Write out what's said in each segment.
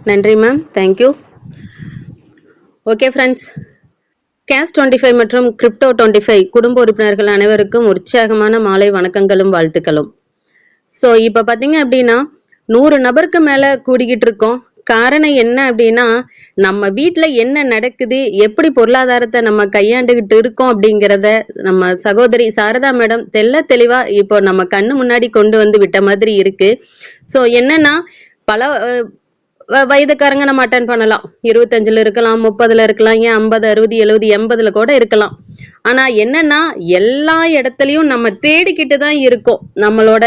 நன்றி ma'am, thank you. Okay friends, கேஸ் 25 மற்றும் கிரிப்டோ 25 குடும்ப உறுப்பினர்கள் அனைவருக்கும் உற்சாகமான மாலை வணக்கங்களும் வாழ்த்துக்களும். ஸோ இப்போ பார்த்தீங்க அப்படின்னா 100 நபருக்கு மேலே கூடிக்கிட்டு இருக்கோம். காரணம் என்ன அப்படின்னா, நம்ம வீட்டில் என்ன நடக்குது, எப்படி பொருளாதாரத்தை நம்ம கையாண்டுகிட்டு இருக்கோம் அப்படிங்கிறத நம்ம சகோதரி சாரதா மேடம் தெளிவா இப்போ நம்ம கண்ணு முன்னாடி கொண்டு வந்து விட்ட மாதிரி இருக்கு. ஸோ என்னன்னா, பல வயதுக்காரங்க நம்ம அட்டன் பண்ணலாம். 25ல இருக்கலாம், 30ல இருக்கலாம், ஏன் 50, 60, 70, 80ல கூட இருக்கலாம். ஆனா என்னன்னா, எல்லா இடத்துலயும் நம்ம தேடிக்கிட்டு தான் இருக்கோம். நம்மளோட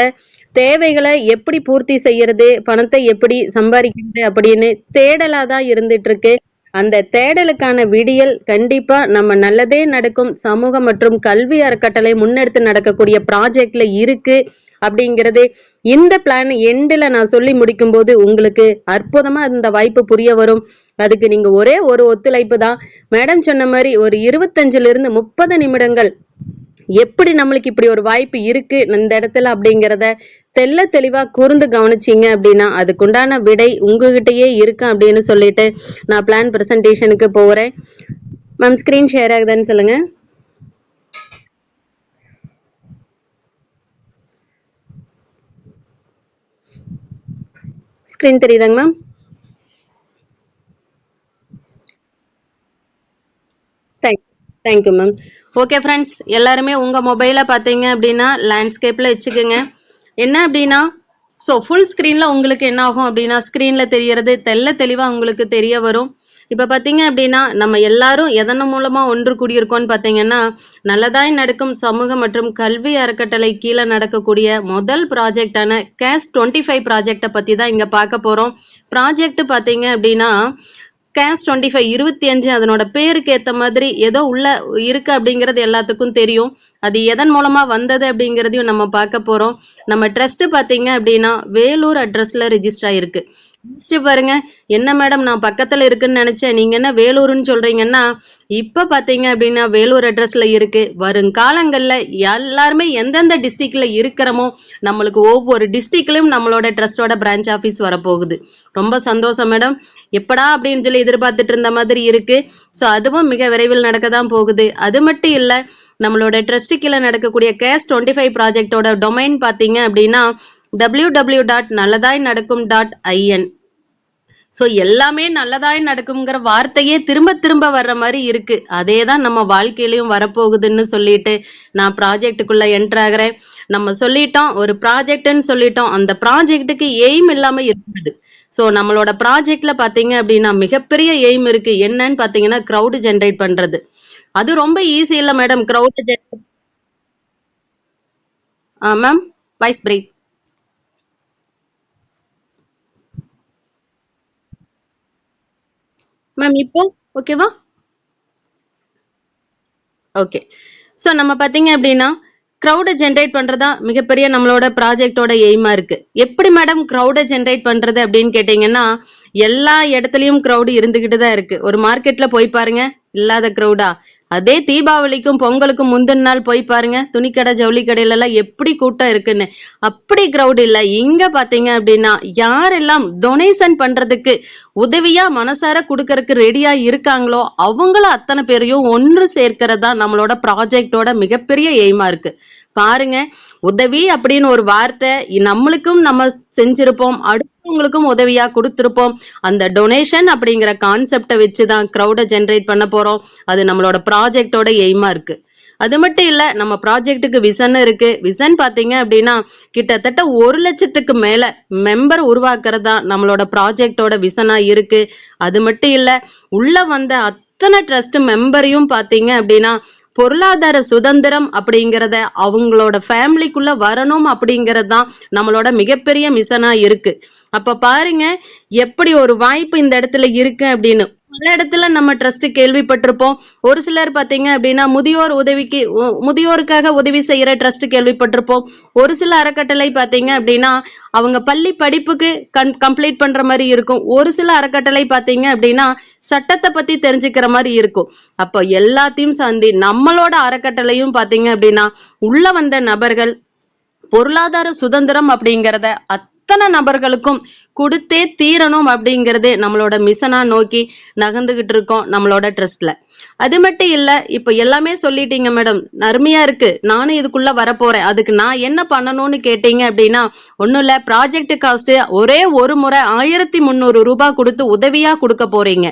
தேவைகளை எப்படி பூர்த்தி செய்யறது, பணத்தை எப்படி சம்பாதிக்கிறது அப்படின்னு தேடலா தான் இருந்துட்டு இருக்கு. அந்த தேடலுக்கான விடியல் கண்டிப்பா நம்ம நல்லதே நடக்கும் சமூக மற்றும் கல்வி அறக்கட்டளை முன்னெடுத்து நடக்கக்கூடிய ப்ராஜெக்ட்ல இருக்கு அப்படிங்கிறது இந்த பிளான் எண்டில் நான் சொல்லி முடிக்கும் போது உங்களுக்கு அற்புதமா இந்த வாய்ப்பு புரிய வரும். அதுக்கு நீங்க ஒரே ஒரு ஒத்துழைப்பு தான். மேடம் சொன்ன மாதிரி ஒரு 25ல இருந்து 30 நிமிடங்கள் எப்படி நம்மளுக்கு இப்படி ஒரு வாய்ப்பு இருக்கு இந்த இடத்துல அப்படிங்கிறத தெளிவா கூர்ந்து கவனிச்சிங்க அப்படின்னா அதுக்குண்டான விடை உங்ககிட்டயே இருக்கு அப்படின்னு சொல்லிட்டு நான் பிளான் பிரசன்டேஷனுக்கு போகிறேன். மேம் ஸ்கிரீன் ஷேர் ஆகுதான்னு சொல்லுங்க. ஸ்கிரீன் தெரியுதாங்க ma'am? Thank you ma'am. Okay friends, எல்லாருமே உங்க மொபைலை பார்த்தீங்க அப்படின்னா லேண்ட்ஸ்கேப்ல வச்சுக்கோங்க. என்ன அப்படின்னா, ஸோ ஃபுல் ஸ்க்ரீனில் உங்களுக்கு என்ன ஆகும் அப்படின்னா ஸ்க்ரீனில் தெரியறது தெளிவாக உங்களுக்கு தெரிய வரும். இப்போ பார்த்தீங்க அப்படின்னா நம்ம எல்லாரும் எதன் மூலமாக ஒன்று கூடியிருக்கோம்னு பார்த்தீங்கன்னா, நல்லதாய் நடக்கும் சமூக மற்றும் கல்வி அறக்கட்டளை கீழே நடக்கக்கூடிய முதல் ப்ராஜெக்டான கேஸ் 25 ப்ராஜெக்டை பற்றி தான் இங்கே பார்க்க போகிறோம். ப்ராஜெக்ட் பார்த்தீங்க அப்படின்னா கேஸ் 25 25 அதனோட பேருக்கு ஏற்ற மாதிரி ஏதோ உள்ள இருக்கு அப்படிங்கிறது எல்லாத்துக்கும் தெரியும். அது எதன் மூலமா வந்தது அப்படிங்கிறதையும் நம்ம பார்க்க போறோம். நம்ம ட்ரஸ்ட் பார்த்தீங்க அப்படின்னா வேலூர் அட்ரஸ்ல ரிஜிஸ்டர் ஆயிருக்கு. பாருங்க, என்ன மேடம் நான் பக்கத்துல இருக்குன்னு நினைச்சேன், நீங்க என்ன வேலூர்னு சொல்றீங்கன்னா, இப்ப பாத்தீங்க அப்படின்னா வேலூர் அட்ரஸ்ல இருக்கு. வருங்காலங்கள்ல எல்லாருமே எந்தெந்த டிஸ்ட்ரிக்ட்ல இருக்கிறோமோ நம்மளுக்கு ஒவ்வொரு டிஸ்ட்ரிக்ட்லயும் நம்மளோட ட்ரஸ்டோட பிரான்ச் ஆஃபீஸ் வரப்போகுது. ரொம்ப சந்தோஷம் மேடம், எப்படா அப்படின்னு சொல்லி எதிர்பார்த்துட்டு இருந்த மாதிரி இருக்கு. ஸோ அதுவும் மிக விரைவில் நடக்க தான் போகுது. அது மட்டும் இல்லை, நம்மளோட ட்ரஸ்ட் கீழே நடக்கக்கூடிய கேஸ் 25 ப்ராஜெக்டோட டொமைன் பார்த்தீங்க அப்படின்னா www.நல்லதாய்நடக்கும்.in. ஸோ எல்லாமே நல்லதாய் நடக்குங்கிற வார்த்தையே திரும்ப வர்ற மாதிரி இருக்கு. அதே தான் நம்ம வாழ்க்கையிலையும் வரப்போகுதுன்னு சொல்லிட்டு நான் ப்ராஜெக்டுக்குள்ள என்டர் ஆகிறேன். நம்ம சொல்லிட்டோம், ஒரு ப்ராஜெக்ட்னு சொல்லிட்டோம், அந்த ப்ராஜெக்டுக்கு எய்ம் இல்லாம இருக்குது. ஸோ நம்மளோட ப்ராஜெக்ட்ல பார்த்தீங்க அப்படின்னா மிகப்பெரிய எய்ம் இருக்கு. என்னன்னு பார்த்தீங்கன்னா க்ரௌடு ஜென்ரேட் பண்றது. அது ரொம்ப ஈஸி இல்லை madam. Crowd generate ma'am voice break. Ma'am இப்போ ஓகேவா? ஓகே. ஸோ நம்ம பார்த்தீங்க அப்படின்னா க்ரௌடை ஜென்ரேட் பண்றதா மிகப்பெரிய நம்மளோட ப்ராஜெக்டோட எய்மா இருக்கு. எப்படி மேடம் க்ரௌடை ஜென்ரேட் பண்றது அப்படின்னு கேட்டீங்கன்னா, எல்லா இடத்துலயும் க்ரௌடு இருந்துகிட்டு தான் இருக்கு. ஒரு மார்க்கெட்ல போய் பாருங்க, இல்லாத க்ரௌடா? அதே தீபாவளிக்கும் பொங்கலுக்கும் முந்தின நாள் போய் பாருங்க, துணிக்கடை ஜவுளி கடையில எல்லாம் எப்படி கூட்டம் இருக்குன்னு. அப்படி க்ரௌட் இல்ல. இங்க பாத்தீங்க அப்படின்னா யாரெல்லாம் டொனேஷன் பண்றதுக்கு உதவியா மனசார கொடுக்கறதுக்கு ரெடியா இருக்காங்களோ அவங்களும் அத்தனை பேரையும் ஒன்று சேர்க்கறதா நம்மளோட ப்ராஜெக்டோட மிகப்பெரிய எய்மா இருக்கு. பாருங்க, உதவி அப்படின்னு ஒரு வார்த்தை நம்மளுக்கும் நம்ம செஞ்சிருப்போம், அடுத்தவங்களுக்கும் உதவியா கொடுத்திருப்போம். அந்த டொனேஷன் அப்படிங்கிற கான்செப்டை வச்சுதான் க்ரௌடை ஜென்ரேட் பண்ண போறோம். அது நம்மளோட ப்ராஜெக்டோட எய்மா இருக்கு. அது மட்டும் இல்ல, நம்ம ப்ராஜெக்டுக்கு விசன் இருக்கு. விசன் பாத்தீங்க அப்படின்னா கிட்டத்தட்ட 1 லட்சத்துக்கு மேல மெம்பர் உருவாக்குறதா நம்மளோட ப்ராஜெக்டோட விசனா இருக்கு. அது மட்டும் இல்ல, உள்ள வந்த அத்தனை ட்ரஸ்ட் மெம்பரையும் பாத்தீங்க அப்படின்னா பொருளாதார சுதந்திரம் அப்படிங்கிறத அவங்களோட ஃபேமிலிக்குள்ள வரணும் அப்படிங்கிறது தான் நம்மளோட மிகப்பெரிய மிஷனா இருக்கு. அப்ப பாருங்க எப்படி ஒரு வாய்ப்பு இந்த இடத்துல இருக்கு அப்படின்னு. பல இடத்துல நம்ம ட்ரஸ்ட் கேள்விப்பட்டிருப்போம். ஒரு சிலர் பாத்தீங்க அப்படின்னா முதியோருக்காக உதவி செய்யற ட்ரஸ்ட் கேள்விப்பட்டிருப்போம். ஒரு சில அறக்கட்டளை பாத்தீங்க அப்படின்னா அவங்க பள்ளி படிப்புக்கு கம்ப்ளீட் பண்ற மாதிரி இருக்கும். ஒரு சில அறக்கட்டளை பாத்தீங்க அப்படின்னா சட்டத்தை பத்தி தெரிஞ்சுக்கிற மாதிரி இருக்கும். அப்போ எல்லாத்தையும் சார்ந்து நம்மளோட அறக்கட்டளையும் பாத்தீங்க அப்படின்னா உள்ள வந்த நபர்கள் பொருளாதார சுதந்திரம் அப்படிங்கிறத அத்தனை நபர்களுக்கும் கொடுத்தே தீரணும் அப்படிங்கிறது நம்மளோட மிஷனா நோக்கி நகர்ந்துகிட்டு இருக்கோம் நம்மளோட ட்ரஸ்ட்ல. அது மட்டும் இல்ல, இப்ப எல்லாமே சொல்லிட்டீங்க மேடம், அருமையா இருக்கு, நானும் இதுக்குள்ள வரப்போறேன், அதுக்கு நான் என்ன பண்ணணும்னு கேட்டீங்க அப்படின்னா ஒண்ணும் இல்ல, ப்ராஜெக்ட் காஸ்ட் ஒரே ஒரு முறை 1300 ரூபாய் கொடுத்து உதவியா கொடுக்க போறீங்க.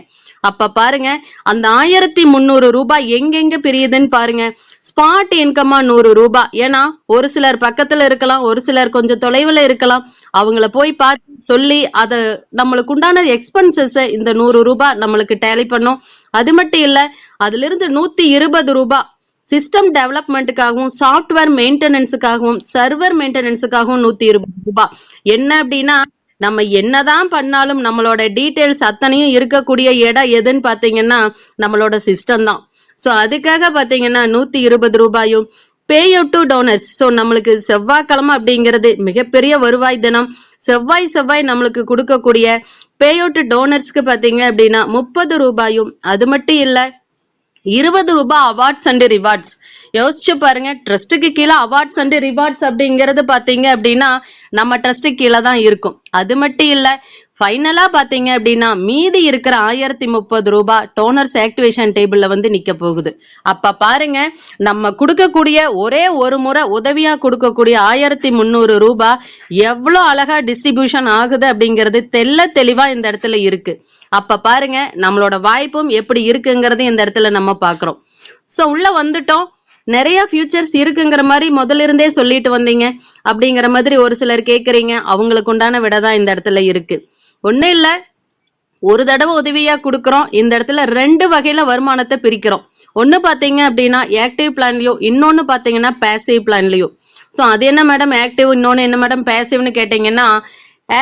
அப்ப பாருங்க, அந்த 1300 ரூபாய் எங்கெங்க பிரியுதுன்னு பாருங்க. ஸ்பாட் இன்கமா 100 ரூபாய். ஏன்னா ஒரு சிலர் பக்கத்துல இருக்கலாம், ஒரு சிலர் கொஞ்சம் தொலைவுல இருக்கலாம், அவங்கள போய் பார்த்து சொல்லி அத நம்மளுக்கு உண்டான எக்ஸ்பென்சஸ் இந்த 100 ரூபாய் நம்மளுக்கு டேலி பண்ணும். அது மட்டும் இல்ல, அதுல இருந்து 120 ரூபாய் சிஸ்டம் டெவலப்மெண்ட்டுக்காகவும், சாஃப்ட்வேர் மெயின்டெனன்ஸுக்காகவும், சர்வர் மெயின்டெனன்ஸுக்காகவும் 120 ரூபாய். என்ன அப்படின்னா நம்ம என்னதான் பண்ணாலும் நம்மளோட டீடைல்ஸ் அத்தனையும் இருக்கக்கூடிய இடம் எதுன்னு பாத்தீங்கன்னா நம்மளோட சிஸ்டம் தான். சோ அதுக்காக பாத்தீங்கன்னா 120 ரூபாயும் pay out to donors. So நம்மளுக்கு செவ்வாய்க்கிழமை அப்படிங்கிறது மிகப்பெரிய வருவாய் தினம். செவ்வாய் நம்மளுக்கு கொடுக்கக்கூடிய பே அவுட் டோனர்ஸ்க்கு பாத்தீங்க அப்படின்னா 30 ரூபாயும். அது மட்டும் இல்ல, 20 ரூபாய் அவார்ட்ஸ் அண்ட் ரிவார்ட்ஸ். யோசிச்சு பாருங்க, ட்ரஸ்டுக்கு கீழே அவார்ட்ஸ் அண்ட் ரிவார்ட்ஸ் அப்படிங்கிறது பாத்தீங்க அப்படின்னா நம்ம ட்ரஸ்டுக்கு கீழே தான் இருக்கும். அது மட்டும் இல்ல, ஃபைனலா பாத்தீங்க அப்படின்னா மீதி இருக்கிற 1030 ரூபாய் டோனர்ஸ் ஆக்டிவேஷன் டேபிள்ல வந்து நிக்க போகுது. அப்ப பாருங்க, நம்ம கொடுக்கக்கூடிய ஒரே ஒரு முறை உதவியா கொடுக்கக்கூடிய 1300 ரூபாய் எவ்வளவு அழகா டிஸ்ட்ரிபியூஷன் ஆகுது அப்படிங்கிறது தெளிவா இந்த இடத்துல இருக்கு. அப்ப பாருங்க, நம்மளோட வாய்ப்பும் எப்படி இருக்குங்கிறது இந்த இடத்துல நம்ம பாக்குறோம். சோ உள்ள வந்துட்டோம், நிறைய ஃபியூச்சர்ஸ் இருக்குங்கிற மாதிரி முதல்ல இருந்தே சொல்லிட்டு வந்தீங்க அப்படிங்கிற மாதிரி ஒரு சிலர் கேக்குறீங்க. அவங்களுக்கு உண்டான விட தான் இந்த இடத்துல இருக்கு. ஒண்ணும் இல்ல, ஒரு தடவை உதவியா கொடுக்கறோம். இந்த இடத்துல 2 வகையில வருமானத்தை பிரிக்கிறோம். ஒண்ணு பாத்தீங்க அப்படின்னா ஆக்டிவ் பிளான்லயும், இன்னொன்னு பாத்தீங்கன்னா பேசிவ் பிளான்லயும். சோ அது என்ன மேடம் ஆக்டிவ், இன்னொன்னு என்ன மேடம் பேசிவ்னு கேட்டீங்கன்னா,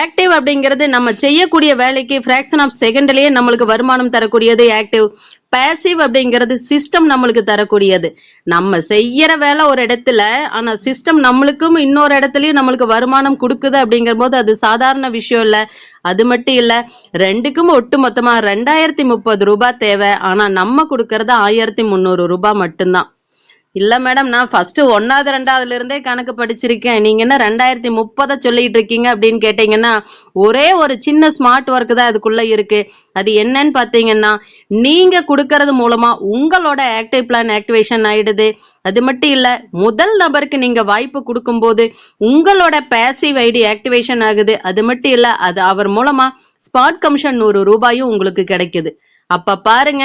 ஆக்டிவ் அப்படிங்கிறது நம்ம செய்யக்கூடிய வேலைக்கு ஃபிராக்ஷன் ஆஃப் செகண்ட்லயே நம்மளுக்கு வருமானம் தரக்கூடியது ஆக்டிவ். பேசிவ் அப்படிங்கிறது சிஸ்டம் நம்மளுக்கு தரக்கூடியது. நம்ம செய்யற வேலை ஒரு இடத்துல, ஆனா சிஸ்டம் நம்மளுக்கும் இன்னொரு இடத்துலயும் நம்மளுக்கு வருமானம் கொடுக்குது அப்படிங்கிற போது அது சாதாரண விஷயம் இல்ல. அது மட்டும் இல்ல, 2க்கும் ஒட்டு மொத்தமா 2030 ரூபாய் தேவை. ஆனா நம்ம கொடுக்கறது 1300 ரூபாய் மட்டும்தான். இல்ல மேடம், நான் ஃபர்ஸ்ட் 1வது 2வதுல இருந்தே கணக்கு படிச்சிருக்கேன், நீங்க என்ன 2030 சொல்லிட்டு இருக்கீங்க அப்படின்னு கேட்டீங்கன்னா, ஒரே ஒரு சின்ன ஸ்மார்ட் ஒர்க் தான் அதுக்குள்ள இருக்கு. அது என்னன்னு பாத்தீங்கன்னா, நீங்க கொடுக்கறது மூலமா உங்களோட ஆக்டிவ் பிளான் ஆக்டிவேஷன் ஆயிடுது. அது மட்டும் இல்ல, முதல் நபருக்கு நீங்க வாய்ப்பு கொடுக்கும் போது உங்களோட பேசிவ் ஐடி ஆக்டிவேஷன் ஆகுது. அது மட்டும் இல்ல, அது அவர் மூலமா ஸ்பாட் கமிஷன் 100 ரூபாயும் உங்களுக்கு கிடைக்குது. அப்ப பாருங்க,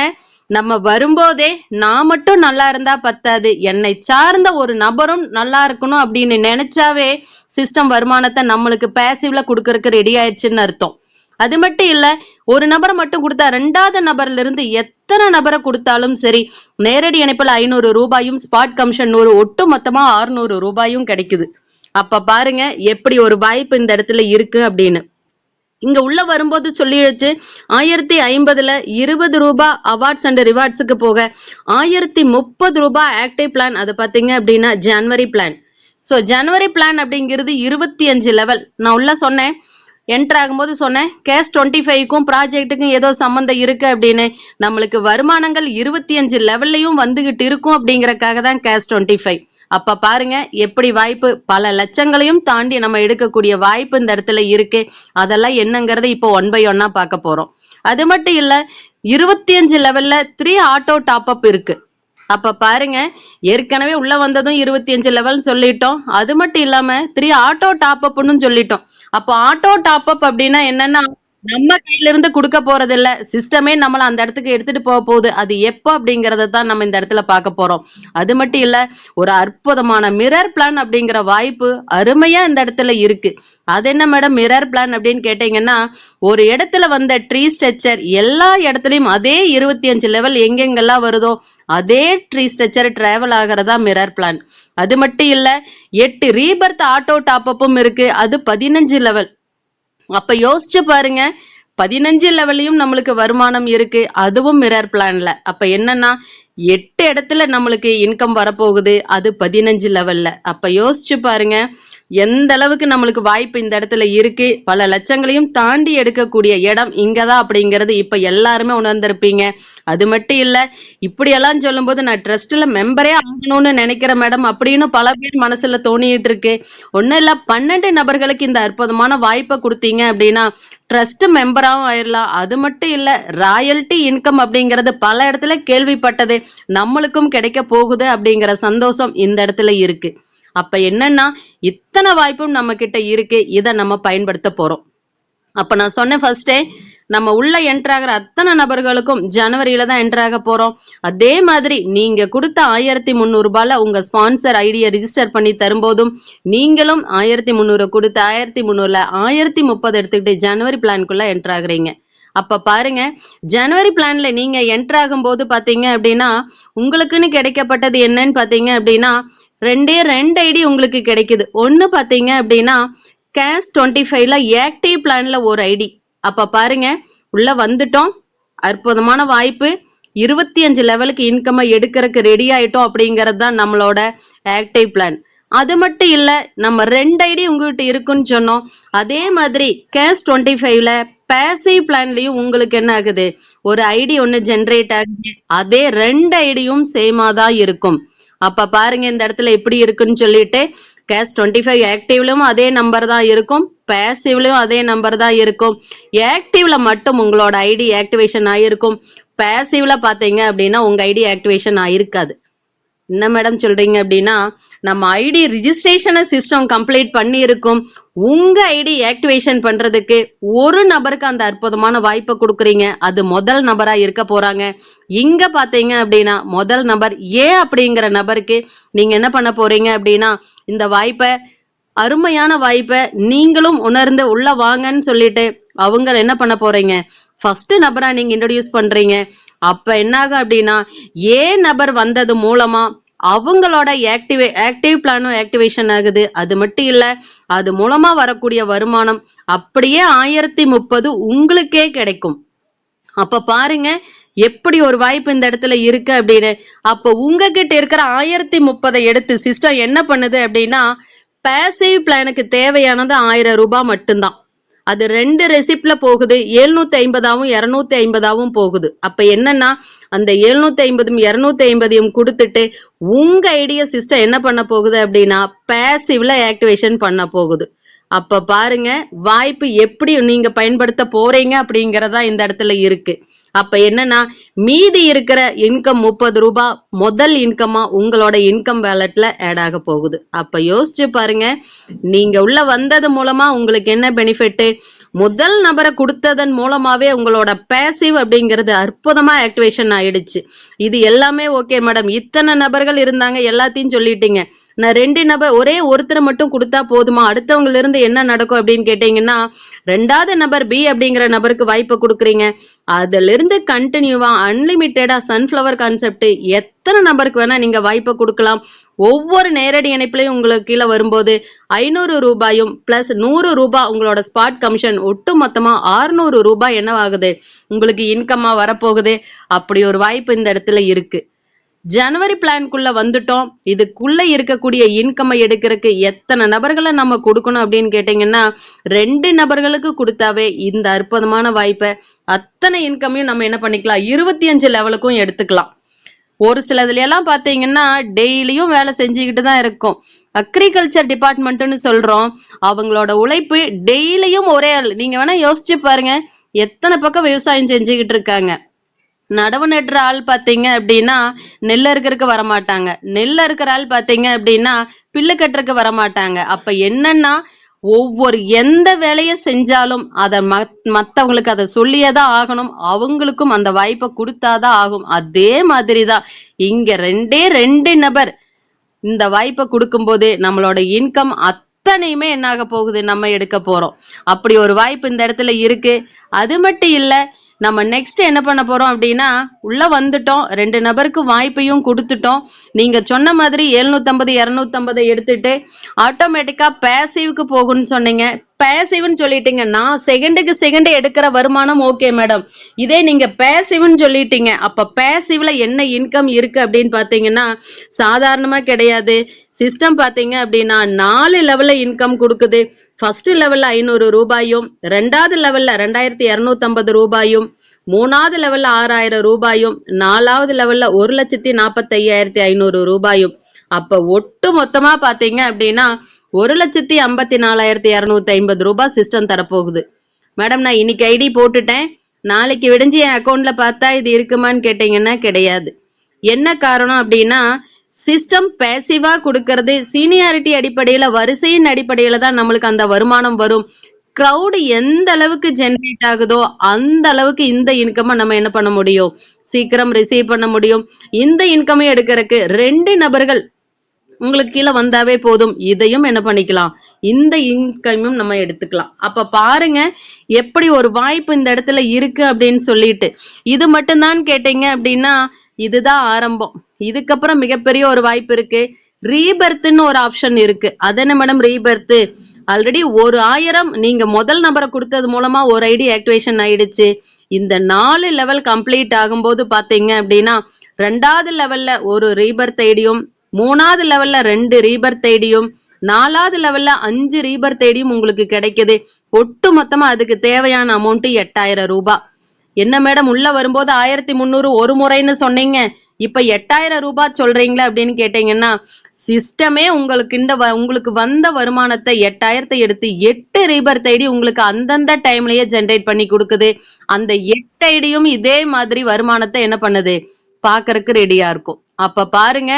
நம்ம வரும்போதே நான் மட்டும் நல்லா இருந்தா பத்தாது, என்னை சார்ந்த ஒரு நபரும் நல்லா இருக்கணும் அப்படின்னு நினைச்சாவே சிஸ்டம் வருமானத்தை நம்மளுக்கு பேசிவ்ல கொடுக்கறதுக்கு ரெடி ஆயிடுச்சுன்னு அர்த்தம். அது மட்டும் இல்ல, ஒரு நபரை மட்டும் கொடுத்தா 2வது நபர்ல இருந்து எத்தனை நபரை கொடுத்தாலும் சரி, நேரடி இணைப்புல 500 ரூபாயும் ஸ்பாட் கமிஷன் 100, ஒட்டு மொத்தமா 600 ரூபாயும் கிடைக்குது. அப்ப பாருங்க எப்படி ஒரு வாய்ப்பு இந்த இடத்துல இருக்கு அப்படின்னு. இங்க உள்ள வரும்போது சொல்லிடுச்சு, 1050ல 20 ரூபாய் அவார்ட்ஸ் அண்ட் ரிவார்ட்ஸுக்கு போக 1030 ரூபாய் ஆக்டிவ் பிளான். அது பாத்தீங்க அப்படின்னா ஜனவரி பிளான். சோ ஜனவரி பிளான் அப்படிங்கிறது 25 லெவல். நான் உள்ள சொன்னேன், என்டர் ஆகும்போது சொன்னேன், கேஸ் 25க்கும் ப்ராஜெக்ட்டுக்கும் ஏதோ சம்பந்தம் இருக்கு அப்படின்னு. நம்மளுக்கு வருமானங்கள் 25 லெவல்லையும் வந்துகிட்டு இருக்கும் அப்படிங்கறக்காக தான் கேஸ் 25. அப்ப பாருங்க எப்படி வாய்ப்பு, பல லட்சங்களையும் தாண்டி நம்ம எடுக்கக்கூடிய வாய்ப்பு இந்த இடத்துல இருக்கு. அதெல்லாம் என்னங்கறத இப்போ 1 by 1 பார்க்க போறோம். அது மட்டும் இல்ல, 25 லெவல்ல 3 ஆட்டோ டாப் அப் இருக்கு. அப்ப பாருங்க, ஏற்கனவே உள்ள வந்ததும் 25 லெவல் சொல்லிட்டோம். அது மட்டும் இல்லாம 3 ஆட்டோ டாப் அப்னு சொல்லிட்டோம். அப்போ ஆட்டோ டாப் அப் அப்படின்னா என்னன்னா, நம்ம கையில இருந்து கொடுக்க போறது இல்ல, சிஸ்டமே நம்மள அந்த இடத்துக்கு எடுத்துட்டு போக போகுது. அது எப்ப அப்படிங்கறத தான் நம்ம இந்த இடத்துல பார்க்க போறோம். அது மட்டும் இல்ல, ஒரு அற்புதமான மிரர் பிளான் அப்படிங்கிற வாய்ப்பு அருமையா இந்த இடத்துல இருக்கு. அது என்ன மேடம் மிரர் பிளான் அப்படின்னு கேட்டீங்கன்னா, ஒரு இடத்துல வந்த ட்ரீ ஸ்ட்ரக்சர் எல்லா இடத்துலயும் அதே 25 லெவல் எங்கெங்கெல்லாம் வருதோ அதே ட்ரீ ஸ்ட்ரக்சர் டிராவல் ஆகிறதா மிரர் பிளான். அது மட்டும் இல்ல, 8 ரீபர்த் ஆட்டோ டாப் அப்பும் இருக்கு. அது 15 லெவல். அப்ப யோசிச்சு பாருங்க, 15 லெவல்லையும் நம்மளுக்கு வருமானம் இருக்கு, அதுவும் மிரர் பிளான்ல. அப்ப என்னன்னா 8 இடத்துல நம்மளுக்கு இன்கம் வரப்போகுது, அது 15 லெவல்ல. அப்ப யோசிச்சு பாருங்க, எந்த அளவுக்கு நம்மளுக்கு வாய்ப்பு இந்த இடத்துல இருக்கு, பல லட்சங்களையும் தாண்டி எடுக்கக்கூடிய இடம் இங்கதான் அப்படிங்கறது இப்ப எல்லாருமே உணர்ந்திருப்பீங்க. அது மட்டும் இல்ல, இப்படியெல்லாம் சொல்லும்போது நான் ட்ரஸ்ட்ல மெம்பரே ஆகணும்னு நினைக்கிறேன் மேடம் அப்படின்னு பல பேர் மனசுல தோணிட்டு இருக்கு. ஒண்ணும் இல்ல, 12 நபர்களுக்கு இந்த அற்புதமான வாய்ப்பை கொடுத்தீங்க அப்படின்னா ட்ரஸ்ட் மெம்பராகவும் ஆயிடலாம். அது மட்டும் இல்ல, ராயல்டி இன்கம் அப்படிங்கறது பல இடத்துல கேள்விப்பட்டது, நம்மளுக்கும் கிடைக்க போகுது அப்படிங்கிற சந்தோஷம் இந்த இடத்துல இருக்கு. அப்ப என்னன்னா, இத்தனை வாய்ப்பும் நம்ம கிட்ட இருக்கு, இதை நம்ம பயன்படுத்த போறோம். அப்ப நான் சொன்னேன் ஃபர்ஸ்டே, நம்ம உள்ள என்டர் ஆகிற அத்தனை நபர்களுக்கும் ஜனவரியில தான் என்டர் ஆக போறோம். அதே மாதிரி நீங்க கொடுத்த 1300 ரூபாயில உங்க ஸ்பான்சர் ஐடியை ரிஜிஸ்டர் பண்ணி தரும்போதும் நீங்களும் 1300 கொடுத்து 1300ல 1030 எடுத்துக்கிட்டு ஜனவரி பிளான்குள்ள என்டர் ஆகுறீங்க. அப்ப பாருங்க, ஜனவரி பிளான்ல நீங்க என்டர் ஆகும்போது பாத்தீங்க அப்படின்னா உங்களுக்குன்னு கிடைக்கப்பட்டது என்னன்னு பாத்தீங்க அப்படின்னா 2 ஐடி உங்களுக்கு கிடைக்குது. ஒன்னு பாத்தீங்க அப்படின்னா கேஷ் 25ல ஆக்டிவ் பிளான்ல ஒரு ஐடி. அப்ப பாருங்க, உள்ள வந்துட்டோம், அற்புதமான வாய்ப்பு, 25 லெவலுக்கு இன்கம் எடுக்கிறதுக்கு ரெடி ஆயிட்டோம் அப்படிங்கிறது தான் நம்மளோட ஆக்டிவ் பிளான். அது மட்டும் இல்ல, நம்ம 2 ஐடி உங்ககிட்ட இருக்குன்னு சொன்னோம். அதே மாதிரி கேஷ் 25ல பேசிவ் பிளான்லயும் உங்களுக்கு என்ன ஆகுது, ஒரு ஐடி ஒன்னு ஜெனரேட் ஆகுது. அதே 2 ஐடியும் சேமா தான் இருக்கும். அப்ப பாருங்க இந்த இடத்துல எப்படி இருக்குன்னு சொல்லிட்டு, கேஷ் 25 ஆக்டிவ்லயும் அதே நம்பர் தான் இருக்கும், பேசிவ்லயும் அதே நம்பர் தான் இருக்கும். ஆக்டிவ்ல மட்டும் உங்களோட ஐடி ஆக்டிவேஷன் ஆயிருக்கும், பேசிவ்ல பாத்தீங்க அப்படின்னா உங்க ஐடி ஆக்டிவேஷன் ஆயிருக்காது. என்ன மேடம் சொல்றீங்க அப்படின்னா, நம்ம ஐடி ரிஜிஸ்ட்ரேஷனை சிஸ்டம் கம்ப்ளீட் பண்ணி இருக்கும், உங்க ஐடி ஆக்டிவேஷன் பண்றதுக்கு ஒரு நபருக்கு அந்த அற்புதமான வாய்ப்பை கொடுக்குறீங்க. அது முதல் நபரா இருக்க போறாங்க. இங்க பாத்தீங்க அப்படின்னா முதல் நபர் ஏ அப்படிங்கிற நபருக்கு நீங்க என்ன பண்ண போறீங்க அப்படின்னா, இந்த வாய்ப்பை, அருமையான வாய்ப்பை நீங்களும் உணர்ந்து உள்ள வாங்கன்னு சொல்லிட்டு அவங்க என்ன பண்ண போறீங்க, ஃபர்ஸ்ட் நபரா நீங்க இன்ட்ரோடியூஸ் பண்றீங்க. அப்ப என்னாகும் அப்படின்னா, ஏ நபர் வந்தது மூலமா அவங்களோட ஆக்டிவ் பிளானும் ஆக்டிவேஷன் ஆகுது. அது மட்டும் இல்ல, அது மூலமா வரக்கூடிய வருமானம் அப்படியே 1030 உங்களுக்கே கிடைக்கும். அப்ப பாருங்க எப்படி ஒரு வாய்ப்பு இந்த இடத்துல இருக்கு அப்படின்னு. அப்ப உங்ககிட்ட இருக்கிற 1030 எடுத்து சிஸ்டம் என்ன பண்ணுது அப்படின்னா, பேசிவ் பிளானுக்கு தேவையானது 1000 ரூபாய் மட்டும்தான். அது 2 ரெசிப்ட்ல போகுது, 750ஆவும் 250ஆவும் போகுது. அப்ப என்னன்னா, அந்த 750 250 கொடுத்துட்டு உங்க ஐடியா சிஸ்டம் என்ன பண்ண போகுது அப்படின்னா பேசிவ்ல ஆக்டிவேஷன் பண்ண போகுது. அப்ப பாருங்க வாய்ப்பு எப்படி நீங்க பயன்படுத்த போறீங்க அப்படிங்கறதா இந்த இடத்துல இருக்கு. அப்ப என்னன்னா, மீதி இருக்கிற இன்கம் 30 ரூபாய் முதல் இன்கமா உங்களோட இன்கம் வேலட்ல ஆட் ஆக போகுது. அப்ப யோசிச்சு பாருங்க, நீங்க உள்ள வந்தது மூலமா உங்களுக்கு என்ன பெனிஃபிட், முதல் நபரை கொடுத்ததன் மூலமாவே உங்களோட பேசிவ் அப்படிங்கிறது அற்புதமா ஆக்டிவேஷன் ஆயிடுச்சு. இது எல்லாமே ஓகே மேடம், இத்தனை நபர்கள் இருந்தாங்க எல்லாத்தையும் சொல்லிட்டீங்க, நான் 2 நபர் ஒரே ஒருத்தரை மட்டும் கொடுத்தா போதுமா, அடுத்தவங்க இருந்து என்ன நடக்கும் அப்படின்னு கேட்டீங்கன்னா, 2வது நபர் பி அப்படிங்கிற நபருக்கு வாய்ப்பு கொடுக்குறீங்க. அதுல இருந்து கண்டினியூவா அன்லிமிட்டடா சன்ஃபிளவர் கான்செப்ட் எத்தனை நபருக்கு வேணா நீங்க வாய்ப்பை கொடுக்கலாம். ஒவ்வொரு நேரடி இணைப்புலையும் உங்களுக்கு கீழே வரும்போது 500 ரூபாயும் பிளஸ் 100 ரூபாய் உங்களோட ஸ்பாட் கமிஷன், ஒட்டு மொத்தமா 600 ரூபாய் என்னவாகுது உங்களுக்கு இன்கமா வரப்போகுது. அப்படி ஒரு வாய்ப்பு இந்த இடத்துல இருக்கு. ஜனவரி பிளான்குள்ள வந்துட்டோம். இதுக்குள்ள இருக்கக்கூடிய இன்கம்மை எடுக்கிறதுக்கு எத்தனை நபர்களை நம்ம கொடுக்கணும் அப்படின்னு கேட்டீங்கன்னா, 2 நபர்களுக்கு கொடுத்தாவே இந்த அற்புதமான வாய்ப்பை அத்தனை இன்கமையும் நம்ம என்ன பண்ணிக்கலாம், 25 லெவலுக்கும் எடுத்துக்கலாம். ஒரு சிலதுல எல்லாம் பாத்தீங்கன்னா டெய்லியும் வேலை செஞ்சுக்கிட்டு தான் இருக்கும். அக்ரிகல்ச்சர் டிபார்ட்மெண்ட்னு சொல்றோம், அவங்களோட உழைப்பு டெய்லியும் ஒரே ஆள். நீங்க வேணா யோசிச்சு பாருங்க, எத்தனை பக்கம் விவசாயம் செஞ்சுக்கிட்டு இருக்காங்க. நடவு நடுற ஆள் பாத்தீங்க அப்படின்னா நெல் அறுக்கிறதுக்கு வரமாட்டாங்க, நெல் அறுக்கிற ஆள் பாத்தீங்க அப்படின்னா பில்லு கட்டுறதுக்கு வரமாட்டாங்க. அப்ப என்னன்னா, ஒவ்வொரு எந்த வேலையை செஞ்சாலும் அதை மத்தவங்களுக்கு அதை சொல்லியேதான் ஆகணும், அவங்களுக்கும் அந்த வாய்ப்பை கொடுத்தாதான் ஆகும். அதே மாதிரிதான் இங்க 2 நபர் இந்த வாய்ப்பை கொடுக்கும்போது நம்மளோட இன்கம் அத்தனையுமே என்ன ஆக போகுது, நம்ம எடுக்க போறோம். அப்படி ஒரு வாய்ப்பு இந்த இடத்துல இருக்கு. அது மட்டும் இல்ல, நம்ம நெக்ஸ்ட் என்ன பண்ண போறோம் அப்படின்னா, உள்ள வந்துட்டோம், 2 நபருக்கு வாய்ப்பையும் கொடுத்துட்டோம். நீங்க சொன்ன மாதிரி 750 250 எடுத்துட்டு ஆட்டோமேட்டிக்கா பேசிவ்க்கு போகும்னு சொன்னீங்க. பேசிவ்னு சொல்லிட்டீங்க. நான் செகண்டுக்கு செகண்ட் எடுக்கிற வருமானம் ஓகே மேடம். இதே நீங்க பேசிவ்னு சொல்லிட்டீங்க. அப்ப பேசிவ்ல என்ன இன்கம் இருக்கு அப்படின்னு பாத்தீங்கன்னா சாதாரணமா கிடையாது. சிஸ்டம் பாத்தீங்க அப்படின்னா 4 லெவல்ல இன்கம் கொடுக்குது. ஃபர்ஸ்ட் லெவல்ல 500 ரூபாயும், ரெண்டாவது லெவல்ல 2250 ரூபாயும், மூணாவது லெவல்ல 6000 ரூபாயும், நாலாவது லெவல்ல 1,45,500 ரூபாயும். அப்ப ஒட்டு மொத்தமா பாத்தீங்க அப்படின்னா 1,54,250 ரூபாய் சிஸ்டம் தரப்போகுது. மேடம் நான் இன்னைக்கு ஐடி போட்டுட்டேன், நாளைக்கு விடிஞ்சு என் அக்கௌண்ட்ல பார்த்தா இது இருக்குமான்னு கேட்டீங்கன்னா கிடையாது. என்ன காரணம் அப்படின்னா சிஸ்டம் பேசிவா கொடுக்கறது சீனியாரிட்டி அடிப்படையில வரிசையின் அடிப்படையில தான் நம்மளுக்கு அந்த வருமானம் வரும். கிரௌடு எந்த அளவுக்கு ஜெனரேட் ஆகுதோ அந்த அளவுக்கு இந்த இன்கம் நம்ம என்ன பண்ண முடியும், சீக்கிரம் ரிசீவ் பண்ண முடியும். இந்த இன்கமை எடுக்கிறதுக்கு 2 நபர்கள் உங்களுக்கு கீழே வந்தாவே போதும். இதையும் என்ன பண்ணிக்கலாம், இந்த இன்கமும் நம்ம எடுத்துக்கலாம். அப்ப பாருங்க எப்படி ஒரு வாய்ப்பு இந்த இடத்துல இருக்கு அப்படின்னு சொல்லிட்டு. இது மட்டும்தான் கேட்டீங்க அப்படின்னா இதுதான் ஆரம்பம். இதுக்கப்புறம் மிகப்பெரிய ஒரு வாய்ப்பு இருக்கு. ரீபர்த்னு ஒரு ஆப்ஷன் இருக்கு. அது என்ன மேடம் ரீபர்த்? ஆல்ரெடி 1000 நீங்க முதல் நம்பரை கொடுத்தது மூலமா ஒரு ஐடி ஆக்டிவேஷன் ஆயிடுச்சு. இந்த 4 லெவல் கம்ப்ளீட் ஆகும்போது பாத்தீங்க அப்படின்னா 2வது லெவல்ல ஒரு ரீபர்த் ஐடியும், 3வது லெவல்ல 2 ரீபர்த் ஐடியும், 4வது லெவல்ல 5 ரீபர்த் ஐடியும் உங்களுக்கு கிடைக்குது. ஒட்டு மொத்தமா அதுக்கு தேவையான அமௌண்ட் 8000 ரூபாய். என்ன மேடம் உள்ள வரும்போது 1300 ஒரு முறைன்னு சொன்னீங்க, இப்ப 8000 ரூபாய் சொல்றீங்களா அப்படின்னு கேட்டீங்கன்னா சிஸ்டமே உங்களுக்கு வந்த வருமானத்தை 8000 எடுத்து 8 ரீபர்த் ஐடி உங்களுக்கு அந்தந்த டைம்லயே ஜெனரேட் பண்ணி கொடுக்குது. அந்த 8 ஐடியும் இதே மாதிரி வருமானத்தை என்ன பண்ணுது, பாக்குறதுக்கு ரெடியா இருக்கும். அப்ப பாருங்க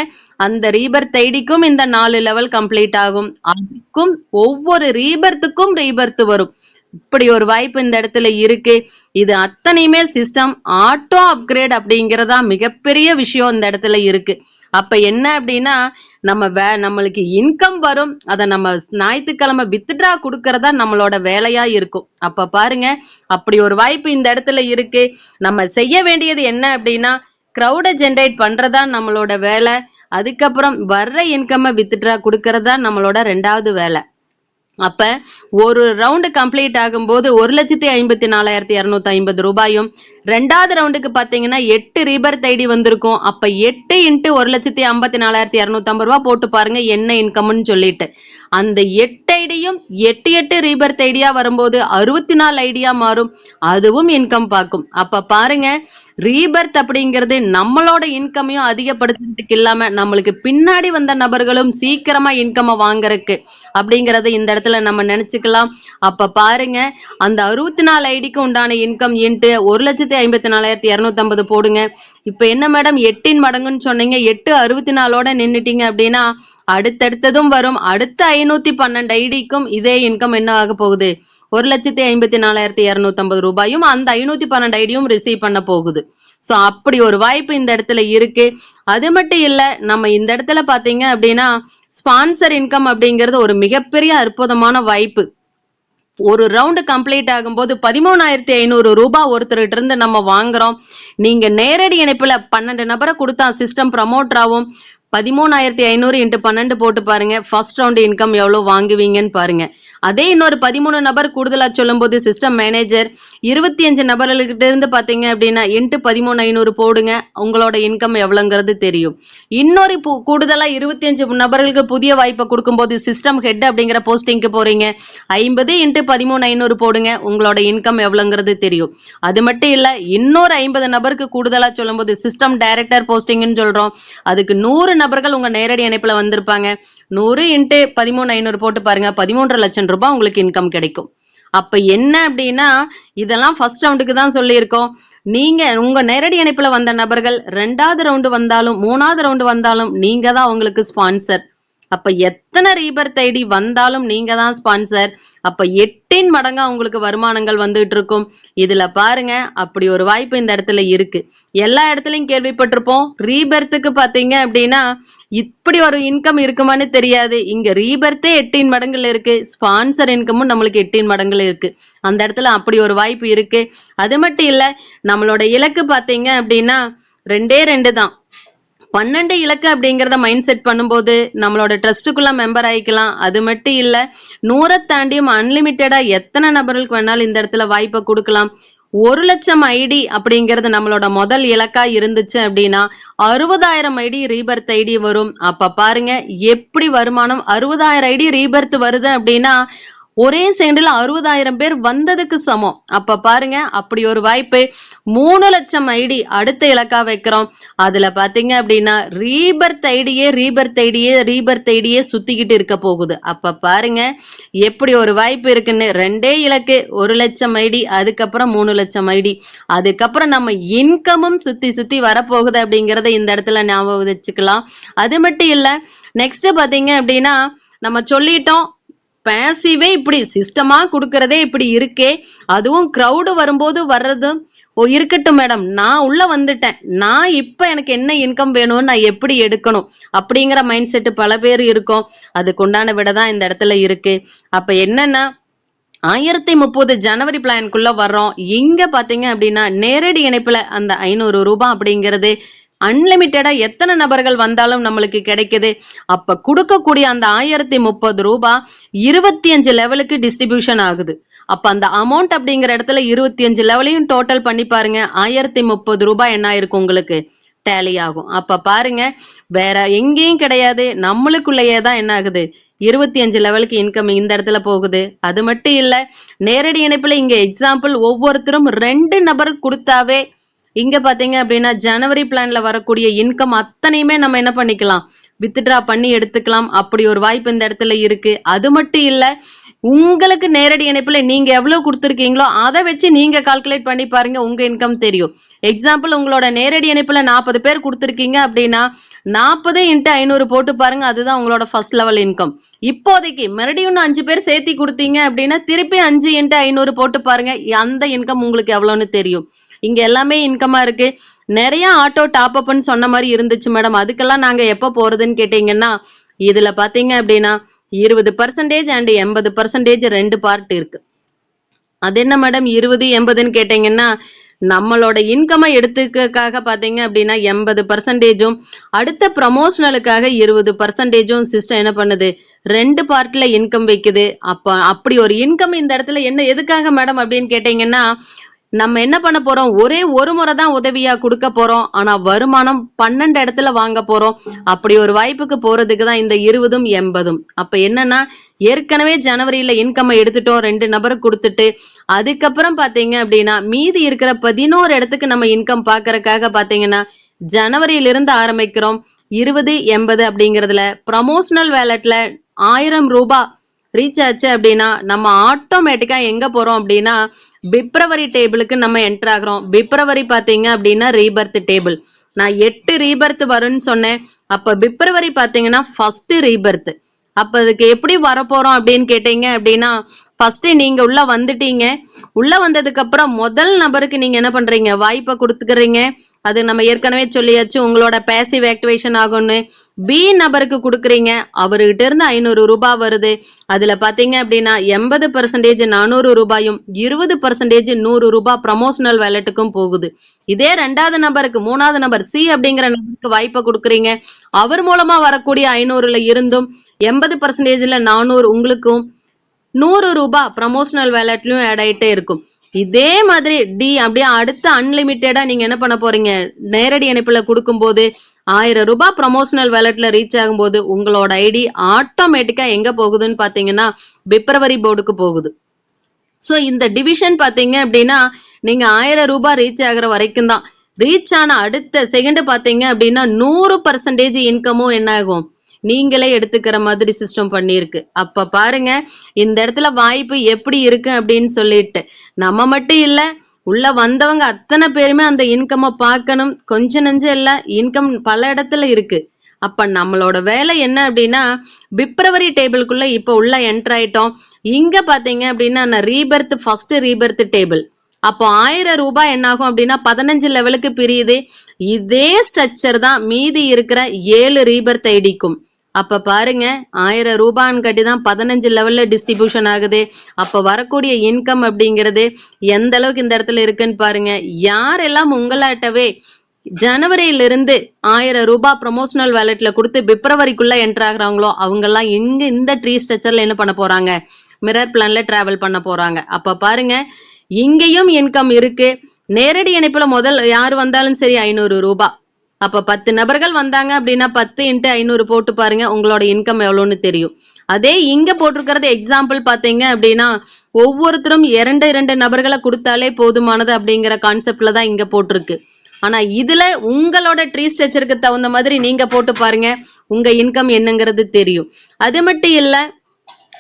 அந்த ரீபர்த் ஐடிக்கும் இந்த 4 லெவல் கம்ப்ளீட் ஆகும். அதுக்கும் ஒவ்வொரு ரீபர்த்துக்கும் ரீபர்த் வரும். இப்படி ஒரு வாய்ப்பு இந்த இடத்துல இருக்கு. இது அத்தனையுமே சிஸ்டம் ஆட்டோ அப்கிரேட் அப்படிங்கறதா மிகப்பெரிய விஷயம் இந்த இடத்துல இருக்கு. அப்ப என்ன அப்படின்னா நம்மளுக்கு இன்கம் வரும், அதை நம்ம ஞாயிற்றுக்கிழமை வித்ட்ரா கொடுக்கறதா நம்மளோட வேலையா இருக்கும். அப்ப பாருங்க அப்படி ஒரு வாய்ப்பு இந்த இடத்துல இருக்கு. நம்ம செய்ய வேண்டியது என்ன அப்படின்னா கிரௌட ஜெனரேட் பண்றதா நம்மளோட வேலை. அதுக்கப்புறம் வர்ற இன்கம் வித்ட்ரா கொடுக்கறதா நம்மளோட 2வது வேலை. அப்ப ஒரு ரவுண்டு கம்ப்ளீட் ஆகும்போது 1,54,250 ரூபாயும், 2வது ரவுண்டுக்கு பாத்தீங்கன்னா 8 ரீபர்த் ஐடி வந்திருக்கும். அப்ப 8 × 1,54,250 ரூபாய் போட்டு பாருங்க என்ன இன்கம்னு சொல்லிட்டு. அந்த 8 ஐடியும் 8 ரீபர்த் ஐடியா வரும்போது 64 ஐடியா மாறும். அதுவும் இன்கம் பார்க்கும். அப்ப பாருங்க ரீபர்த் அப்படிங்கிறது நம்மளோட இன்கமையும் அதிகப்படுத்துறதுக்கு இல்லாம நம்மளுக்கு பின்னாடி வந்த நபர்களும் சீக்கிரமா இன்கம் வாங்குறதுக்கு அப்படிங்கறத இந்த இடத்துல நம்ம நினைச்சுக்கலாம். அப்ப பாருங்க அந்த 64 ஐடிக்கு உண்டான இன்கம் இன்ட்டு 1,54,250 போடுங்க. இப்ப என்ன மேடம் 8 மடங்குன்னு சொன்னீங்க, 8 64ஓட நின்னுட்டீங்க அப்படின்னா அடுத்தடுத்ததும் வரும். அடுத்த 512 ஐடிக்கும் இதே இன்கம் என்ன ஆக போகுது, 1,54,250 ரூபாயும் அந்த 512 ஐடியும் ரிசீவ் பண்ண போகுது. சோ அப்படி ஒரு வாய்ப்பு இந்த இடத்துல இருக்கு. அது மட்டும் இல்ல நம்ம இந்த இடத்துல பாத்தீங்க அப்படின்னா ஸ்பான்சர் இன்கம் அப்படிங்கிறது ஒரு மிகப்பெரிய அற்புதமான வாய்ப்பு. ஒரு ரவுண்டு கம்ப்ளீட் ஆகும்போது 13,500 ரூபாய் ஒருத்தர்கிட்ட இருந்து நம்ம வாங்குறோம். நீங்க நேரடி இணைப்புல 12 நபரை கொடுத்தா சிஸ்டம் ப்ரமோட்டர் ஆகும். 13,500 × 12 போட்டு பாருங்க ஃபர்ஸ்ட் ரவுண்ட் இன்கம் எவ்வளவு வாங்குவீங்கன்னு பாருங்க. அதே இன்னொரு 13 நபர் கூடுதலா சொல்லும் போது சிஸ்டம் மேனேஜர் 25 நபர்கள்கிட்ட இருந்து பாத்தீங்க அப்படின்னா × 13,500 போடுங்க, உங்களோட இன்கம் எவ்வளவுங்கிறது தெரியும். இன்னொரு கூடுதலா 25 நபர்களுக்கு புதிய வாய்ப்பை கொடுக்கும்போது சிஸ்டம் ஹெட் அப்படிங்கிற போஸ்டிங்க்கு போறீங்க, 50 × 13,500 போடுங்க, உங்களோட இன்கம் எவ்வளவுங்கிறது தெரியும். அது மட்டும் இல்ல இன்னொரு 50 நபருக்கு கூடுதலா சொல்லும் போது சிஸ்டம் டைரக்டர் போஸ்டிங்னு சொல்றோம், அதுக்கு 100 நபர்கள் உங்க நேரடி இணைப்புல வந்திருப்பாங்க. 100 × 13,500 போட்டு பாருங்க 13 லட்சம் ரூபாய் உங்களுக்கு இன்கம் கிடைக்கும். அப்ப என்ன அப்படின்னா இதெல்லாம் ஃபர்ஸ்ட் ரவுண்டுக்கு தான் சொல்லியிருக்கோம். நீங்க உங்க நேரடி இணைப்புல வந்த நபர்கள் 2வது ரவுண்டு வந்தாலும் 3வது ரவுண்டு வந்தாலும் நீங்க தான் உங்களுக்கு ஸ்பான்சர். அப்ப எத்தனை ரீபர்த் ஐடி வந்தாலும் நீங்க தான் ஸ்பான்சர். அப்ப 8 மடங்கா உங்களுக்கு வருமானங்கள் வந்துட்டு இருக்கும். இதுல பாருங்க அப்படி ஒரு வாய்ப்பு இந்த இடத்துல இருக்கு. எல்லா இடத்துலயும் கேள்விப்பட்டிருப்போம். ரீபர்த்துக்கு பாத்தீங்க அப்படின்னா இப்படி ஒரு இன்கம் இருக்குமான்னு தெரியாது. இங்க ரீபர்த்தே 8 மடங்குல இருக்கு, ஸ்பான்சர் இன்கமும் நம்மளுக்கு 8 மடங்குல இருக்கு. அந்த இடத்துல அப்படி ஒரு வாய்ப்பு இருக்கு. அது மட்டும் இல்ல நம்மளோட இலக்கு பாத்தீங்க அப்படின்னா 2 தான். 12 இலக்கு அப்படிங்கறத மைண்ட் செட் பண்ணும்போது நம்மளோட ட்ரஸ்ட்டுக்குள்ள மெம்பர் ஆயிக்கலாம். அது மட்டும் இல்ல 100 தாண்டியும் அன்லிமிட்டடா எத்தனை நபர்களுக்கு வேணாலும் இந்த இடத்துல வாய்ப்பை கொடுக்கலாம். 1,00,000 ஐடி அப்படிங்கிறது நம்மளோட முதல் இலக்கா இருந்துச்சு அப்படின்னா 60,000 ஐடி ரீபர்த் ஐடி வரும். அப்ப பாருங்க எப்படி வருமானம். 60,000 ஐடி ரீபர்த் வருது அப்படின்னா ஒரே செகண்ட்ல 60,000 பேர் வந்ததுக்கு சமம். அப்ப பாருங்க அப்படி ஒரு வாய்ப்பு. 3,00,000 ஐடி அடுத்த இலக்கா வைக்கிறோம். அதுல பாத்தீங்க அப்படின்னா ரீபர்த் ஐடியே சுத்திக்கிட்டு இருக்க போகுது. அப்ப பாருங்க எப்படி ஒரு வாய்ப்பு இருக்குன்னு. 2 இலக்கு 1,00,000 ஐடி, அதுக்கப்புறம் 3,00,000 ஐடி, அதுக்கப்புறம் நம்ம இன்கமும் சுத்தி சுத்தி வரப்போகுது அப்படிங்கறத இந்த இடத்துல ஞாபகம் வச்சுக்கலாம். அது மட்டும் இல்ல நெக்ஸ்ட் பாத்தீங்க அப்படின்னா நம்ம சொல்லிட்டோம் பேசிவே இப்படி சிஸ்டமா கொடுக்கறதே இப்படி இருக்கே, அதுவும் கிரவுடு வரும்போது வர்றதும் இருக்கட்டும் மேடம், நான் உள்ள வந்துட்டேன், நான் இப்ப எனக்கு என்ன இன்கம் வேணும்னு நான் எப்படி எடுக்கணும் அப்படிங்கிற மைண்ட் செட் பல பேர் இருக்கும். அதுக்கு உண்டான விடதான் இந்த இடத்துல இருக்கு. அப்ப என்னன்னா 1030 ஜனவரி பிளான்குள்ள வர்றோம். இங்க பாத்தீங்க அப்படின்னா நேரடி இணைப்புல அந்த 500 ரூபாய் அப்படிங்கிறது அன்லிமிட்டடா எத்தனை நபர்கள் வந்தாலும் நம்மளுக்கு கிடைக்குது. அப்ப கொடுக்கக்கூடிய அந்த 1030 ரூபாய் 25 லெவலுக்கு டிஸ்ட்ரிபியூஷன் ஆகுது. அப்ப அந்த அமௌண்ட் அப்படிங்கிற இடத்துல 25 லெவலையும் டோட்டல் பண்ணி பாருங்க. 1030 ரூபாய் என்ன ஆயிருக்கும் உங்களுக்கு டேலி ஆகும். அப்ப பாருங்க வேற எங்கேயும் கிடையாது, நம்மளுக்குள்ளேயே தான் என்ன ஆகுது 25 லெவலுக்கு இன்கம் இந்த இடத்துல போகுது. அது மட்டும் இல்ல நேரடி இணைப்புல இங்க எக்ஸாம்பிள் ஒவ்வொருத்தரும் 2 நபர் கொடுத்தாவே இங்க பாத்தீங்க அப்படின்னா ஜனவரி பிளான்ல வரக்கூடிய இன்கம் அத்தனையுமே நம்ம என்ன பண்ணிக்கலாம், வித்ட்ரா பண்ணி எடுத்துக்கலாம். அப்படி ஒரு வாய்ப்பு இந்த இடத்துல இருக்கு. அது மட்டும் இல்ல உங்களுக்கு நேரடி இணைப்புல நீங்க எவ்வளவு கொடுத்துருக்கீங்களோ அதை வச்சு நீங்க கால்குலேட் பண்ணி பாருங்க, உங்க இன்கம் தெரியும். எக்ஸாம்பிள் உங்களோட நேரடி இணைப்புல 40 பேர் கொடுத்துருக்கீங்க அப்படின்னா 40 × 500 போட்டு பாருங்க, அதுதான் உங்களோட ஃபர்ஸ்ட் லெவல் இன்கம். இப்போதைக்கு மறுபடியும் 5 பேர் சேர்த்தி கொடுத்தீங்க அப்படின்னா திருப்பி 5 × 500 போட்டு பாருங்க, அந்த இன்கம் உங்களுக்கு எவ்வளவுன்னு தெரியும். இங்க எல்லாமே இன்கமா இருக்கு. நிறைய ஆட்டோ டாப் அப்னு சொன்ன மாதிரி இருந்துச்சு மேடம், அதுக்கெல்லாம் நாங்க எப்ப போறதுன்னு கேட்டீங்கன்னா இதுல பாத்தீங்க அப்படின்னா 20% அண்ட் 80% 2 பார்ட் இருக்கு. அது என்ன மேடம் 20 80ன்னு கேட்டீங்கன்னா நம்மளோட இன்கமை எடுத்துக்காக பாத்தீங்க அப்படின்னா 80%, அடுத்த ப்ரமோஷனலுக்காக 20% சிஸ்டம் என்ன பண்ணுது 2 பார்ட்ல இன்கம் வைக்குது. அப்படி ஒரு இன்கம் இந்த இடத்துல என்ன எதுக்காக மேடம் அப்படின்னு கேட்டீங்கன்னா நம்ம என்ன பண்ண போறோம், ஒரே ஒரு முறை தான் உதவியா கொடுக்க போறோம், ஆனா வருமானம் 12 இடத்துல வாங்க போறோம். அப்படி ஒரு வாய்ப்புக்கு போறதுக்கு தான் இந்த 20ம் 80ம். அப்ப என்னன்னா ஏற்கனவே ஜனவரியில இன்கம் எடுத்துட்டோம் 2 நபருக்கு கொடுத்துட்டு, அதுக்கப்புறம் பாத்தீங்க அப்படின்னா மீதி இருக்கிற 11 இடத்துக்கு நம்ம இன்கம் பாக்குறதுக்காக பாத்தீங்கன்னா ஜனவரியிலிருந்து ஆரம்பிக்கிறோம். 20 80 அப்படிங்கறதுல ப்ரமோஷனல் வேலட்ல 1000 ரூபாய் ரீச் ஆச்சு அப்படின்னா நம்ம ஆட்டோமேட்டிக்கா எங்க போறோம் அப்படின்னா பிப்ரவரி டேபிளுக்கு நம்ம என்டர் ஆகிறோம். பிப்ரவரி பாத்தீங்க அப்படின்னா ரீபர்த் டேபிள். நான் 8 ரீபர்த் வரும்னு சொன்னேன். அப்ப பிப்ரவரி பாத்தீங்கன்னா ஃபர்ஸ்ட் ரீபர்த். அப்ப அதுக்கு எப்படி வரப்போறோம் அப்படின்னு கேட்டீங்க அப்படின்னா ஃபர்ஸ்ட் நீங்க உள்ள வந்துட்டீங்க. உள்ள வந்ததுக்கு அப்புறம் முதல் நபருக்கு நீங்க என்ன பண்றீங்க, வாய்ப்பை கொடுத்துக்கிறீங்க. அது நம்ம ஏற்கனவே சொல்லியாச்சு, உங்களோட பேசிவ் ஆக்டிவேஷன் ஆகும்னு. பி நபருக்கு கொடுக்குறீங்க, அவர்கிட்ட இருந்து 500 ரூபாய் வருது. அதுல பாத்தீங்க அப்படின்னா 80% 400 ரூபாயும் 20% 100 ரூபாய் ப்ரமோஷனல் வேலட்டுக்கும் போகுது. இதே 2வது நபருக்கு 3வது நபர் சி அப்படிங்கிற நபருக்கு வாய்ப்பை கொடுக்குறீங்க. அவர் மூலமா வரக்கூடிய 500ல இருந்தும் 80%ல 400 உங்களுக்கும் 100 ரூபாய் ப்ரமோஷனல் வேலட்லயும் ஆட் ஆயிட்டே இருக்கும். இதே மாதிரி டி அப்படியே அடுத்த அன்லிமிட்டடா நீங்க என்ன பண்ண போறீங்க, நேரடி இணைப்புல கொடுக்கும் போது 1000 ரூபாய் ப்ரமோஷனல் வேலட்ல ரீச் ஆகும்போது உங்களோட ஐடி ஆட்டோமேட்டிக்கா எங்க போகுதுன்னு பாத்தீங்கன்னா பிப்ரவரி போர்டுக்கு போகுது. சோ இந்த டிவிஷன் பாத்தீங்க அப்படின்னா நீங்க 1000 ரூபாய் ரீச் ஆகுற வரைக்கும் தான். ரீச் ஆன அடுத்த செகண்ட் பாத்தீங்க அப்படின்னா 100% இன்கமும் என்ன ஆகும், நீங்களே எடுத்துக்கிற மாதிரி சிஸ்டம் பண்ணிருக்கு. அப்ப பாருங்க இந்த இடத்துல வாய்ப்பு எப்படி இருக்கு அப்படின்னு சொல்லிட்டு நம்ம மட்டும் இல்ல உள்ள வந்தவங்க அத்தனை பேருமே அந்த இன்கமை பார்க்கணும். கொஞ்ச நெஞ்சம் இல்ல, இன்கம் பல இடத்துல இருக்கு. அப்ப நம்மளோட வேலை என்ன அப்படின்னா பிப்ரவரி டேபிளுக்குள்ள இப்ப உள்ள என்டர் ஆயிட்டோம். இங்க பாத்தீங்க அப்படின்னா நான் ரீபர்த் ஃபர்ஸ்ட் ரீபர்த் டேபிள். அப்போ 1000 ரூபாய் என்ன ஆகும் அப்படின்னா 15 லெவலுக்கு பிரியுது. இதே ஸ்ட்ரக்சர் தான் மீதி இருக்கிற 7 ரீபர்த் ஐடிக்கும். அப்ப பாருங்க 1000 ரூபான்னு கட்டிதான் 15 லெவல்ல டிஸ்ட்ரிபியூஷன் ஆகுது. அப்ப வரக்கூடிய இன்கம் அப்படிங்கிறது எந்த அளவுக்கு இந்த இடத்துல இருக்குன்னு பாருங்க. யாரெல்லாம் உங்களாட்டவே ஜனவரியிலிருந்து 1000 ரூபாய் ப்ரமோஷனல் வேலட்ல கொடுத்து பிப்ரவரிக்குள்ள என்டர் ஆகுறாங்களோ அவங்க எல்லாம் எங்க இந்த ட்ரீ ஸ்ட்ரக்சர்ல என்ன பண்ண போறாங்க, மிரர் பிளான்ல டிராவல் பண்ண போறாங்க. அப்ப பாருங்க, இங்கேயும் இன்கம் இருக்கு. நேரடி இணைப்புல முதல் யார் வந்தாலும் சரி 500 ரூபாய். அப்ப 10 நபர்கள் வந்தாங்க அப்படின்னா 10 × 500 போட்டு பாருங்க, உங்களோட இன்கம் எவ்வளவுன்னு தெரியும். அதே இங்க போட்டிருக்கிறது எக்ஸாம்பிள் பாத்தீங்க அப்படின்னா ஒவ்வொருத்தரும் 2 நபர்களை கொடுத்தாலே போதுமானது அப்படிங்கிற கான்செப்ட்ல தான் இங்க போட்டிருக்கு. ஆனா இதுல உங்களோட ட்ரீ ஸ்ட்ரக்சருக்கு தகுந்த மாதிரி நீங்க போட்டு பாருங்க, உங்க இன்கம் என்னங்கிறது தெரியும். அது மட்டும் இல்ல,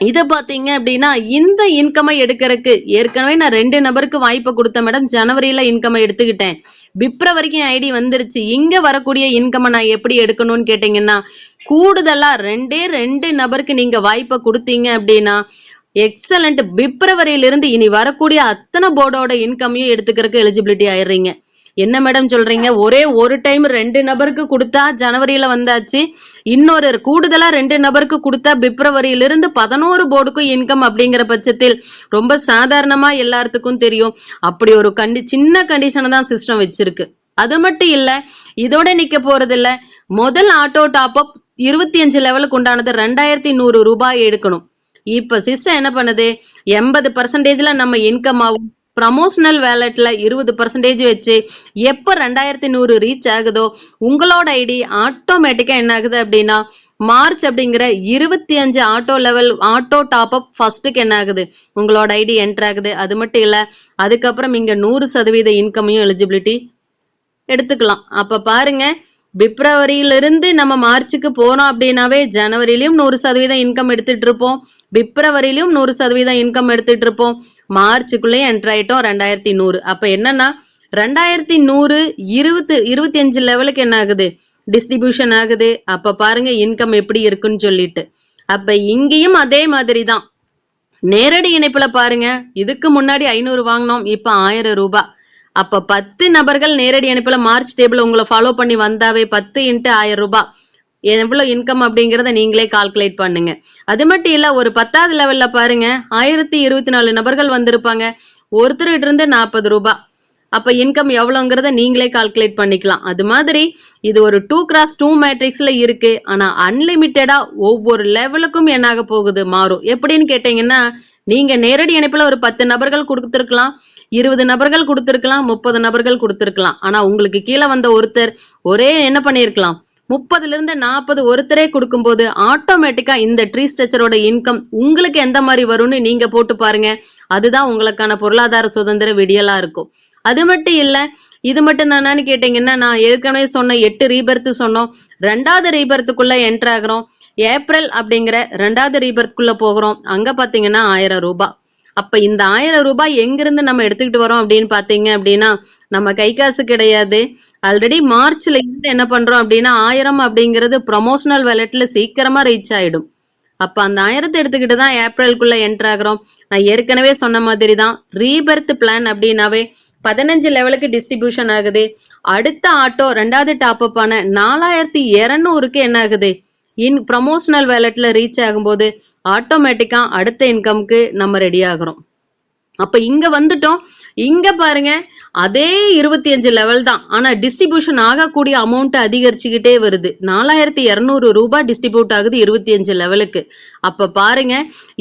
இத பாத்தீங்க அப்படின்னா இந்த இன்கமை எடுக்கிறதுக்கு ஏற்கனவே நான் 2 நபருக்கு வாய்ப்பு கொடுத்தேன் மேடம். ஜனவரியில இன்கமை எடுத்துக்கிட்டேன், பிப்ரவரிக்கு ஐடி வந்துருச்சு. இங்க வரக்கூடிய இன்கமை நான் எப்படி எடுக்கணும்னு கேட்டீங்கன்னா, கூடுதலா 2 நபருக்கு நீங்க வாய்ப்பை கொடுத்தீங்க அப்படின்னா எக்ஸலண்ட். பிப்ரவரியிலிருந்து இனி வரக்கூடிய அத்தனை போர்டோட இன்கமையும் எடுத்துக்கிறதுக்கு எலிஜிபிலிட்டி ஆயிடுறீங்க. என்ன மேடம் சொல்றீங்க, ஒரே ஒரு டைம் 2 நபருக்கு கொடுத்தா ஜனவரியில வந்தாச்சு, இன்னொரு கூடுதலா 2 நபருக்கு கொடுத்தா பிப்ரவரியிலிருந்து 11 போர்டுக்கும் இன்கம் அப்படிங்கிற பட்சத்தில் ரொம்ப சாதாரணமா எல்லாத்துக்கும் தெரியும். அப்படி ஒரு சின்ன கண்டிஷனை தான் சிஸ்டம் வச்சிருக்கு. அது மட்டும் இல்ல, இதோட நிக்க போறது இல்ல. முதல் ஆட்டோ டாப் அப் 25 லெவலுக்கு உண்டானது 2100 ரூபாய் எடுக்கணும். இப்ப சிஸ்டம் என்ன பண்ணுது, 80% நம்ம இன்கம் ஆகும். ப்ரமோஷனல் வேலட்ல 20% வச்சு எப்ப 2100 ரீச் ஆகுதோ உங்களோட ஐடி ஆட்டோமேட்டிக்கா என்ன ஆகுது அப்படின்னா மார்ச் அப்படிங்கிற 25 ஆட்டோ டாப் அப் ஃபர்ஸ்ட்டுக்கு என்ன ஆகுது, உங்களோட ஐடி என்டர் ஆகுது. அது மட்டும் இல்ல, அதுக்கப்புறம் இங்க 100% இன்கமையும் எலிஜிபிலிட்டி எடுத்துக்கலாம். அப்ப பாருங்க, பிப்ரவரியிலிருந்து நம்ம மார்ச்சுக்கு போனோம் அப்படின்னாவே ஜனவரியிலும் 100% இன்கம் எடுத்துட்டு இருப்போம், பிப்ரவரியிலும் 100% இன்கம் எடுத்துட்டு இருப்போம், மார்ச்சுக்குள்ளே என்டர் ஆயிட்டோம் 2100. அப்ப என்னன்னா 2100 25 லெவலுக்கு என்ன ஆகுது, டிஸ்ட்ரிபியூஷன் ஆகுது. அப்ப பாருங்க இன்கம் எப்படி இருக்குன்னு சொல்லிட்டு. அப்ப இங்கேயும் அதே மாதிரி தான். நேரடி இணைப்புல பாருங்க, இதுக்கு முன்னாடி 500 வாங்கினோம், இப்ப 1000 ரூபாய். அப்ப 10 நபர்கள் நேரடி இணைப்புல மார்ச் டேபிள் உங்களை ஃபாலோ பண்ணி வந்தாவே 10 × 1000 ரூபாய் எவ்வளவு இன்கம் அப்படிங்கறத நீங்களே கால்குலேட் பண்ணுங்க. அது மட்டும் இல்ல, ஒரு 10வது லெவல்ல பாருங்க 1024 நபர்கள் வந்திருப்பாங்க, ஒருத்தர்கிட்ட இருந்து 40 ரூபாய். அப்ப இன்கம் எவ்வளவுங்கிறத நீங்களே கால்குலேட் பண்ணிக்கலாம். அது மாதிரி இது ஒரு 2x2 மேட்ரிக்ஸ்ல இருக்கு. ஆனா அன்லிமிட்டடா ஒவ்வொரு லெவலுக்கும் என்னாக போகுது, மாறும். எப்படின்னு கேட்டீங்கன்னா, நீங்க நேரடி இணைப்புல ஒரு 10 நபர்கள் கொடுத்திருக்கலாம், 20 நபர்கள் கொடுத்திருக்கலாம், 30 நபர்கள் கொடுத்திருக்கலாம். ஆனா உங்களுக்கு கீழே வந்த ஒருத்தர் ஒரே என்ன பண்ணிருக்கலாம், 30லிருந்து 40 ஒருத்தரே கொடுக்கும்போது ஆட்டோமேட்டிக்கா இந்த ட்ரீ ஸ்ட்ரக்சரோட இன்கம் உங்களுக்கு எந்த மாதிரி வரும்னு நீங்க போட்டு பாருங்க. அதுதான் உங்களுக்கான பொருளாதார சுதந்திர விடியலா இருக்கும். அது மட்டும் இல்ல, இது மட்டும் தானு கேட்டீங்கன்னா, நான் ஏற்கனவே சொன்ன 8 ரீபர்த் சொன்னோம். 2வது ரீபர்த்துக்குள்ள என்டர் ஆகுறோம். ஏப்ரல் அப்படிங்கிற 2வது ரீபர்த்துக்குள்ள போகிறோம். அங்க பாத்தீங்கன்னா 1000 ரூபாய். அப்ப இந்த 1000 ரூபாய் எங்கிருந்து நம்ம எடுத்துக்கிட்டு வரோம் அப்படின்னு பாத்தீங்க அப்படின்னா, நம்ம கை காசு கிடையாது. ஆல்ரெடி மார்ச்ல இருந்து என்ன பண்றோம் அப்படின்னா 1000 அப்படிங்கிறது ப்ரமோஷனல் வேலட்ல சீக்கிரமா ரீச் ஆயிடும். அப்ப அந்த 1000 எடுத்துக்கிட்டு தான் ஏப்ரலுக்குள்ள என்டர் ஆகுறோம். நான் ஏற்கனவே சொன்ன மாதிரி தான் ரீபர்த் பிளான் அப்படின்னாவே 15 லெவலுக்கு டிஸ்ட்ரிபியூஷன் ஆகுது. அடுத்த ஆட்டோ 2வது டாப் அப் ஆன 4200க்கு என்ன ஆகுது, ப்ரமோஷனல் வேலட்ல ரீச் ஆகும்போது ஆட்டோமேட்டிக்கா அடுத்த இன்கம்க்கு நம்ம ரெடி ஆகுறோம். அப்ப இங்க வந்துட்டோம். இங்க பாருங்க, அதே 25 லெவல் தான். ஆனா டிஸ்ட்ரிபியூஷன் ஆகக்கூடிய அமௌண்ட் அதிகரிச்சுக்கிட்டே வருது. 4200 ரூபாய் டிஸ்ட்ரிபியூட் ஆகுது 25 லெவலுக்கு. அப்ப பாருங்க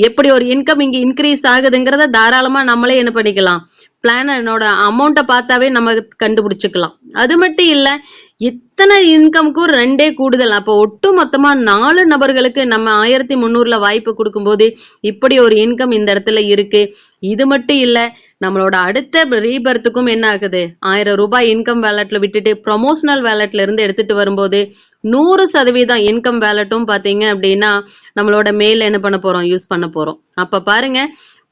எப்படி ஒரு இன்கம் இங்க இன்க்ரீஸ் ஆகுதுங்கிறத தாராளமா நம்மளே என்ன பண்ணிக்கலாம், பிளானோட அமௌண்ட்டை பார்த்தாவே நம்ம கண்டுபிடிச்சுக்கலாம். அது மட்டும் இல்ல, இத்தனை இன்கம்க்கும் 2 கூடுதல். அப்போ ஒட்டு மொத்தமா 4 நபர்களுக்கு நம்ம 1300ல வாய்ப்பு கொடுக்கும்போது இப்படி ஒரு இன்கம் இந்த இடத்துல இருக்கு. இது மட்டும் இல்ல, நம்மளோட அடுத்த ரீபர்த்துக்கும் என்ன ஆகுது, 1000 ரூபாய் இன்கம் வேலட்ல விட்டுட்டு ப்ரொமோஷனல் வேலட்ல இருந்து எடுத்துட்டு வரும்போது 100% இன்கம் வேலட்டும் பாத்தீங்க அப்படின்னா நம்மளோட மெயில் என்ன பண்ண போறோம், யூஸ் பண்ண போறோம். அப்ப பாருங்க,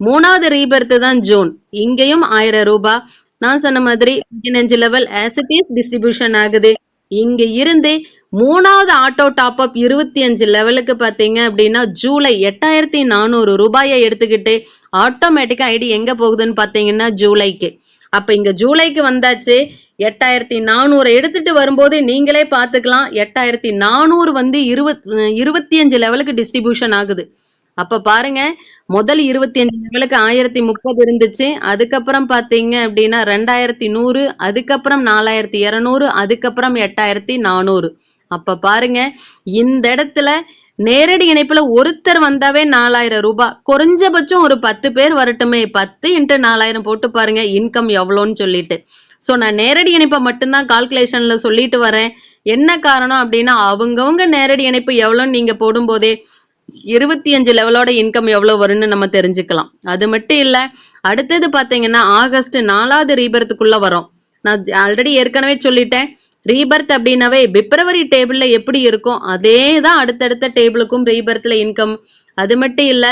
3வது ரீபர்த் தான் ஜூன். இங்கேயும் 1000 ரூபாய். நான் சொன்ன மாதிரி 15 level as it is distribution ஆகுது. இங்க இருந்து 3வது ஆட்டோ டாப் அப் 25 லெவலுக்கு பாத்தீங்க அப்படின்னா ஜூலை 8400 ரூபாயை எடுத்துக்கிட்டு ஆட்டோமேட்டிக்கா ஐடி எங்க போகுதுன்னு பாத்தீங்கன்னா ஜூலைக்கு. அப்ப இங்க ஜூலைக்கு வந்தாச்சு. 8400 எடுத்துட்டு வரும்போது நீங்களே பாத்துக்கலாம். 8400 வந்து 25 லெவலுக்கு டிஸ்ட்ரிபியூஷன் ஆகுது. அப்ப பாருங்க, முதல் 25 லெவலுக்கு 1030 இருந்துச்சு. அதுக்கப்புறம் பாத்தீங்க அப்படின்னா 2100, அதுக்கப்புறம் 4200, அதுக்கப்புறம் 8400. அப்ப பாருங்க, இந்த இடத்துல நேரடி இணைப்புல ஒருத்தர் வந்தாவே 4000 ரூபாய். குறைஞ்சபட்சம் ஒரு 10 பேர் வரட்டுமே, 10 × 4000 போட்டு பாருங்க இன்கம் எவ்வளோன்னு சொல்லிட்டு. சோ நான் நேரடி இணைப்பை மட்டும்தான் கால்குலேஷன்ல சொல்லிட்டு வரேன். என்ன காரணம் அப்படின்னா, அவங்கவங்க நேரடி இணைப்பு எவ்வளோன்னு நீங்க போடும்போதே 25 லெவலோட இன்கம் எவ்வளவு வரும்னு நம்ம தெரிஞ்சுக்கலாம். அது மட்டும் இல்ல, அடுத்தது பாத்தீங்கன்னா ஆகஸ்ட் 4வது ரீபர்த்துக்குள்ள வரும். நான் ஆல்ரெடி ஏற்கனவே சொல்லிட்டேன், ரீபர்த் அப்படின்னாவே பிப்ரவரி டேபிள்ல எப்படி இருக்கும் அதே தான் அடுத்தடுத்த டேபிளுக்கும் ரீபர்த்ல இன்கம். அது மட்டும் இல்ல,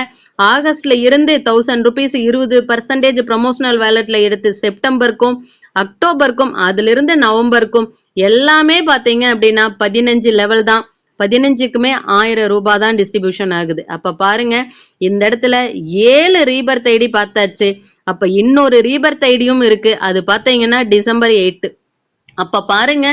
ஆகஸ்ட்ல இருந்து 1000 rupees 20% ப்ரமோஷனல் வேலட்ல எடுத்து செப்டம்பருக்கும் அக்டோபருக்கும் அதுல இருந்து நவம்பருக்கும் எல்லாமே பாத்தீங்க அப்படின்னா 15 லெவல் தான். 15க்குமே 1000 ரூபாய் தான் டிஸ்ட்ரிபியூஷன் ஆகுது. அப்ப பாருங்க, இந்த இடத்துல 7 ரீபர்த் ஐடி பார்த்தாச்சு. அப்ப இன்னொரு ரீபர்த் ஐடியும் இருக்கு, அது பாத்தீங்கன்னா டிசம்பர் 8. அப்ப பாருங்க,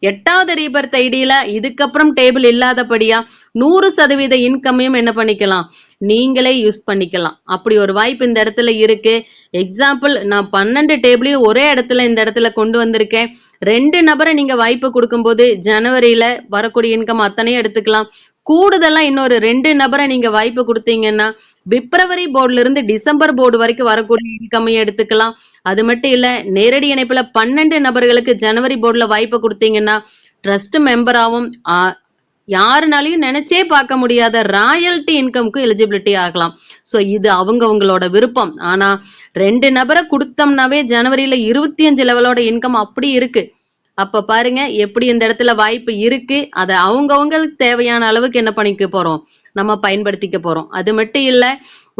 8வது ரீபர்த் ஐடியில இதுக்கப்புறம் டேபிள் இல்லாதபடியா 100% இன்கமையும் என்ன பண்ணிக்கலாம், நீங்களே யூஸ் பண்ணிக்கலாம். அப்படி ஒரு வாய்ப்பு இந்த இடத்துல இருக்கு. எக்ஸாம்பிள், நான் 12 டேபிளையும் ஒரே இடத்துல இந்த இடத்துல கொண்டு வந்திருக்கேன். 2 நபரை நீங்க வாய்ப்பு கொடுக்கும்போது ஜனவரியில வரக்கூடிய இன்கம் அத்தனையும் எடுத்துக்கலாம். கூடுதலா இன்னொரு 2 நபரை நீங்க வாய்ப்பு கொடுத்தீங்கன்னா பிப்ரவரி போர்டுல இருந்து டிசம்பர் போர்டு வரைக்கும் வரக்கூடிய இன்கமையும் எடுத்துக்கலாம். அது மட்டும் இல்ல, நேரடி இணைப்புல 12 நபர்களுக்கு ஜனவரி போர்டுல வாய்ப்பு கொடுத்தீங்கன்னா ட்ரஸ்ட் மெம்பராகவும் யாருனாலையும் நினைச்சே பார்க்க முடியாத ராயல்டி இன்கம்க்கு எலிஜிபிலிட்டி ஆகலாம். சோ இது அவங்கவங்களோட விருப்பம். ஆனா 2 நபரை கொடுத்தோம்னாவே ஜனவரியில 25 லெவலோட இன்கம் அப்படி இருக்கு. அப்ப பாருங்க எப்படி இந்த இடத்துல வாய்ப்பு இருக்கு. அதை அவங்கவங்களுக்கு தேவையான அளவுக்கு என்ன பண்ணிக்க போறோம், நம்ம பயன்படுத்திக்க போறோம். அது மட்டும் இல்ல,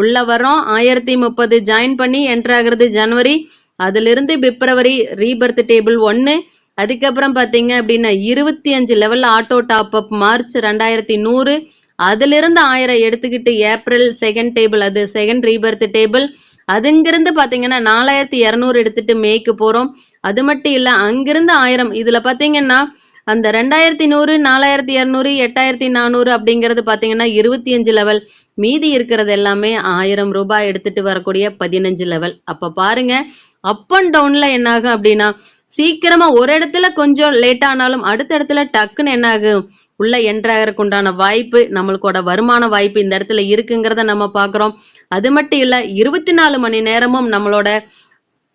உள்ள வரோம் 1030 ஜாயின் பண்ணி என்டர் ஆகுறது ஜனவரி, அதுல இருந்து பிப்ரவரி ரீபர்த் டேபிள் 1, அதுக்கப்புறம் பாத்தீங்க அப்படின்னா 25 லெவல்ல ஆட்டோ டாப் அப் மார்ச் 2100, அதுல இருந்து 1000 எடுத்துக்கிட்டு ஏப்ரல் செகண்ட் டேபிள், அது செகண்ட் ரீபர்த் டேபிள். அதுங்கிருந்து பாத்தீங்கன்னா 4200 எடுத்துட்டு மேய்க்கு போறோம். அது மட்டும் இல்ல, அங்கிருந்து 1000, இதுல பாத்தீங்கன்னா அந்த 2100, 4200, 8400 அப்படிங்கிறது பாத்தீங்கன்னா 25 லெவல். மீதி இருக்கிறது எல்லாமே 1000 ரூபாய் எடுத்துட்டு வரக்கூடிய 15 லெவல். அப்ப பாருங்க, அப் அண்ட் டவுன்ல என்ன ஆகும் அப்படின்னா, சீக்கிரமா ஒரு இடத்துல கொஞ்சம் லேட் ஆனாலும் அடுத்த இடத்துல டக்குன்னு என்ன ஆகும், உள்ள என்ட்ராகிறதுக்கு உண்டான வாய்ப்பு, நம்மளுக்கோட வருமான வாய்ப்பு இந்த இடத்துல இருக்குங்கிறத நம்ம பாக்குறோம். அது மட்டும் இல்ல, 24 மணி நேரமும் நம்மளோட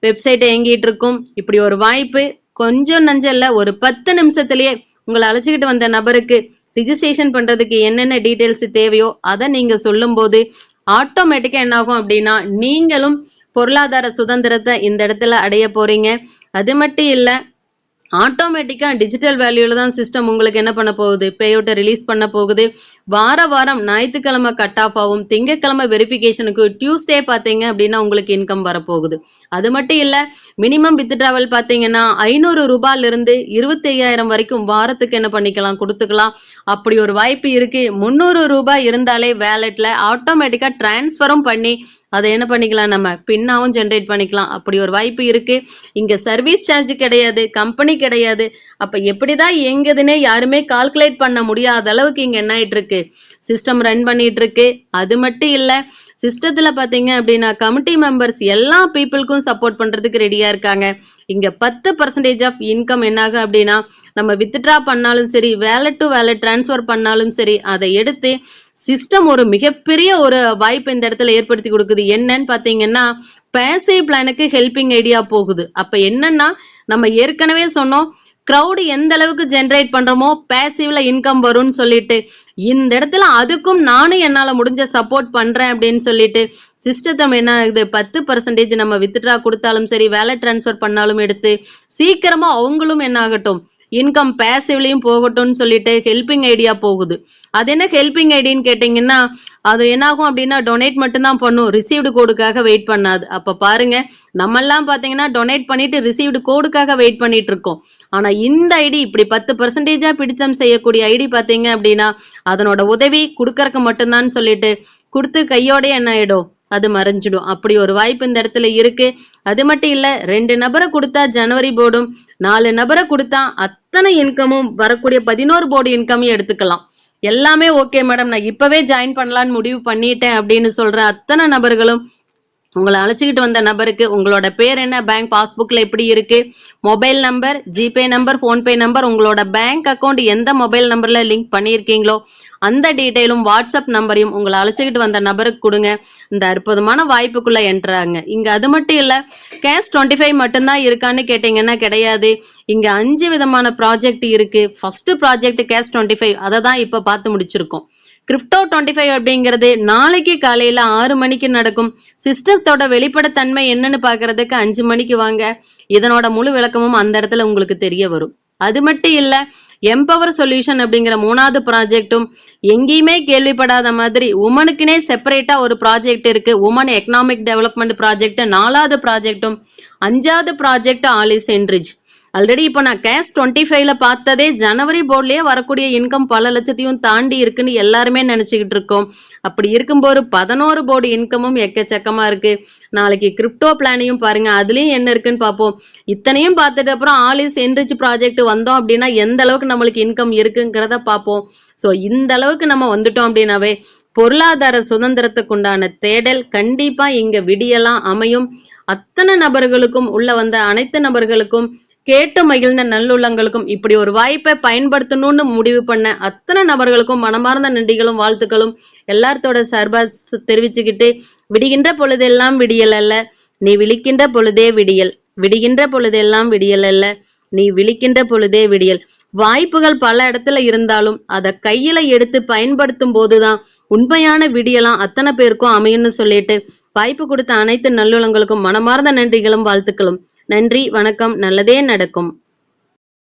வெப்சைட் இயங்கிட்டு இருக்கும். இப்படி ஒரு வாய்ப்பு கொஞ்சம் நஞ்சம் இல்ல, ஒரு 10 நிமிஷத்திலேயே உங்களை அழைச்சிக்கிட்டு வந்த நபருக்கு ரிஜிஸ்ட்ரேஷன் பண்றதுக்கு என்னென்ன டீடைல்ஸ் தேவையோ அதை நீங்க சொல்லும் போது ஆட்டோமேட்டிக்கா என்ன ஆகும் அப்படின்னா, நீங்களும் பொருளாதார சுதந்திரத்தை இந்த இடத்துல அடைய போறீங்க. அது மட்டும் இல்ல, ஆட்டோமேட்டிக்கா டிஜிட்டல் வேல்யூல தான் சிஸ்டம் உங்களுக்கு என்ன பண்ண போகுது, பே அவுட்டை ரிலீஸ் பண்ண போகுது. வாரம் ஞாயிற்றுக்கிழமை கட் ஆஃப் ஆகும், திங்கட்கிழமை வெரிஃபிகேஷனுக்கு, டியூஸ்டே பாத்தீங்க அப்படின்னா உங்களுக்கு இன்கம் வரப்போகுது. அது மட்டும் இல்ல, மினிமம் வித்ட்ராவல் பாத்தீங்கன்னா 500 ரூபாயில இருந்து 25,000 வரைக்கும் வாரத்துக்கு என்ன பண்ணிக்கலாம், கொடுத்துக்கலாம். அப்படி ஒரு வாய்ப்பு இருக்கு. 300 ரூபாய் இருந்தாலே வேலெட்ல ஆட்டோமேட்டிக்கா டிரான்ஸ்ஃபரும் பண்ணி அதை என்ன பண்ணிக்கலாம், நம்ம பின்னாவும் ஜென்ரேட் பண்ணிக்கலாம். அப்படி ஒரு வாய்ப்பு இருக்கு. இங்க சர்வீஸ் சார்ஜ் கிடையாது, கம்பெனி கிடையாது. அப்ப எப்படிதான் இயங்குதுன்னே யாருமே கால்குலேட் பண்ண முடியாத அளவுக்கு இங்க என்ன ஆயிட்டு இருக்கு, சிஸ்டம் ரன் பண்ணிட்டு இருக்கு. அது மட்டும் இல்ல, சிஸ்டத்துல பாத்தீங்க அப்படின்னா கமிட்டி மெம்பர்ஸ் எல்லா பீப்புளுக்கும் சப்போர்ட் பண்றதுக்கு ரெடியா இருக்காங்க. இங்க 10% ஆஃப் இன்கம் என்னாகும் அப்படின்னா, நம்ம வித்ட்ரா பண்ணாலும் சரி, வேலட் டு வேலட் டிரான்ஸ்ஃபர் பண்ணாலும் சரி, அதை எடுத்து சிஸ்டம் ஒரு மிகப்பெரிய ஒரு வாய்ப்பு இந்த இடத்துல ஏற்படுத்தி கொடுக்குது. என்னன்னு பாத்தீங்கன்னா, பேசிவ் பிளானுக்கு ஹெல்பிங் ஐடியா போகுது. அப்ப என்னன்னா, நம்ம ஏற்கனவே சொன்னோம், கிரௌட் எந்த அளவுக்கு ஜென்ரேட் பண்றோமோ பேசிவ்ல இன்கம் வரும்னு சொல்லிட்டு, இந்த இடத்துல அதுக்கும் நானும் என்னால முடிஞ்ச சப்போர்ட் பண்றேன் அப்படின்னு சொல்லிட்டு சிஸ்டத்தை என்ன ஆகுது, 10% நம்ம வித்ட்ரா கொடுத்தாலும் சரி, வேலட் டிரான்ஸ்ஃபர் பண்ணாலும் எடுத்து சீக்கிரமா அவங்களும் என்ன ஆகட்டும், இன்கம் பேசிவ்லயும் போகட்டும்னு சொல்லிட்டு ஹெல்பிங் ஐடியா போகுது. அது என்ன ஹெல்பிங் ஐடின்னு கேட்டீங்கன்னா, அது என்னாகும் அப்படின்னா டொனேட் மட்டும்தான் பண்ணும், ரிசீவ்டு கோடுக்காக வெயிட் பண்ணாது. அப்ப பாருங்க, நம்ம எல்லாம் பாத்தீங்கன்னா டொனேட் பண்ணிட்டு ரிசீவ்டு கோடுக்காக வெயிட் பண்ணிட்டு இருக்கோம். ஆனா இந்த ஐடி இப்படி 10% பிடித்தம் செய்யக்கூடிய ஐடி பாத்தீங்க அப்படின்னா அதனோட உதவி கொடுக்கறக்கு மட்டும்தான் சொல்லிட்டு கொடுத்து கையோட என்ன ஆயிடும், அது மறைஞ்சிடும். அப்படி ஒரு வாய்ப்பு இந்த இடத்துல இருக்கு. அது மட்டும் இல்ல, 2 நபரை கொடுத்தா ஜனவரி போர்டும், 4 நபரை கொடுத்தா அத்தனை இன்கமும் வரக்கூடிய 11 போர்டு இன்கமையும் எடுத்துக்கலாம். எல்லாமே ஓகே மேடம், நான் இப்பவே ஜாயின் பண்ணலான்னு முடிவு பண்ணிட்டேன் அப்படின்னு சொல்ற அத்தனை நபர்களும் உங்களை அழைச்சிக்கிட்டு வந்த நபருக்கு உங்களோட பேர் என்ன, பேங்க் பாஸ்புக்ல எப்படி இருக்கு, mobile number, GPay number, PhonePe number, உங்களோட பேங்க் அக்கௌண்ட் எந்த மொபைல் நம்பர்ல லிங்க் பண்ணியிருக்கீங்களோ அந்த டீட்டெயிலும் வாட்ஸ்அப் நம்பரையும் உங்களை அழைச்சிக்கிட்டு வந்த நபருக்கு கொடுங்க. இந்த அற்புதமான வாய்ப்புக்குள்ள என்ட்ராங்க. இங்க அது மட்டும் இல்ல, கேஷ் 25 மட்டும்தான் இருக்கான்னு கேட்டீங்கன்னா கிடையாது. இங்க 5 விதமான ப்ராஜெக்ட் இருக்கு. ஃபர்ஸ்ட் ப்ராஜெக்ட் கேஷ் 25, அதை தான் இப்ப பார்த்து முடிச்சிருக்கோம். கிரிப்டோ 25 அப்படிங்கிறது நாளைக்கு காலையில 6 மணிக்கு நடக்கும். சிஸ்டத்தோட வெளிப்படைத்தன்மை என்னன்னு பாக்குறதுக்கு 5 மணிக்கு வாங்க. இதனோட முழு விளக்கமும் அந்த இடத்துல உங்களுக்கு தெரிய வரும். அது மட்டும் இல்ல, எம்பவர் சொல்யூஷன் அப்படிங்கிற 3வது ப்ராஜெக்டும் எங்கேயுமே கேள்விப்படாத மாதிரி உமனுக்குனே செப்பரேட்டா ஒரு ப்ராஜெக்ட் இருக்கு. உமன் எக்கனாமிக் டெவலப்மெண்ட் ப்ராஜெக்ட் 4வது ப்ராஜெக்டும், 5வது project all is enrich. Already இப்ப நான் கேஷ் 25ல பார்த்ததே ஜனவரி போர்ட்லயே வரக்கூடிய இன்கம் பல லட்சத்தையும் தாண்டி இருக்குன்னு எல்லாருமே நினைச்சுக்கிட்டு இருக்கோம். அப்படி இருக்கும்போது 11 போர்டு இன்கமும் எக்கச்சக்கமா இருக்கு. நாளைக்கு கிரிப்டோ பிளானையும் பாருங்க, அதுலயும் என்ன இருக்குன்னு பார்ப்போம். இத்தனையும் பார்த்துட்டு அப்புறம் ஆல் இஸ் என்ரிச் ப்ராஜெக்ட் வந்தோம் அப்படின்னா எந்த அளவுக்கு நம்மளுக்கு இன்கம் இருக்குங்கிறத பார்ப்போம். சோ இந்த அளவுக்கு நம்ம வந்துட்டோம் அப்படின்னாவே பொருளாதார சுதந்திரத்துக்கு உண்டான தேடல் கண்டிப்பா இங்க விடியலாம் அமையும். அத்தனை நபர்களுக்கும், உள்ள வந்த அனைத்து நபர்களுக்கும், கேட்டு மகிழ்ந்த நல்லுள்ளங்களுக்கும், இப்படி ஒரு வாய்ப்பை பயன்படுத்தணும்னு முடிவு பண்ண அத்தனை நபர்களுக்கும் மனமார்ந்த நன்றிகளும் வாழ்த்துக்களும் எல்லாத்தோட சார்பா தெரிவிச்சுக்கிட்டு, விடுகின்ற பொழுதெல்லாம் விடியல் அல்ல, நீ விழிக்கின்ற பொழுதே விடியல். விடுகின்ற பொழுதெல்லாம் விடியல் அல்ல, நீ விழிக்கின்ற பொழுதே விடியல். வாய்ப்புகள் பல இடத்துல இருந்தாலும் அதை கையில எடுத்து பயன்படுத்தும் போதுதான் உண்மையான விடியலாம் அத்தனை பேருக்கும் அமையும்னு சொல்லிட்டு, வாய்ப்பு கொடுத்த அனைத்து நல்லுள்ளங்களுக்கும் மனமார்ந்த நன்றிகளும் வாழ்த்துக்களும். நன்றி, வணக்கம், நல்லதே நடக்கும்.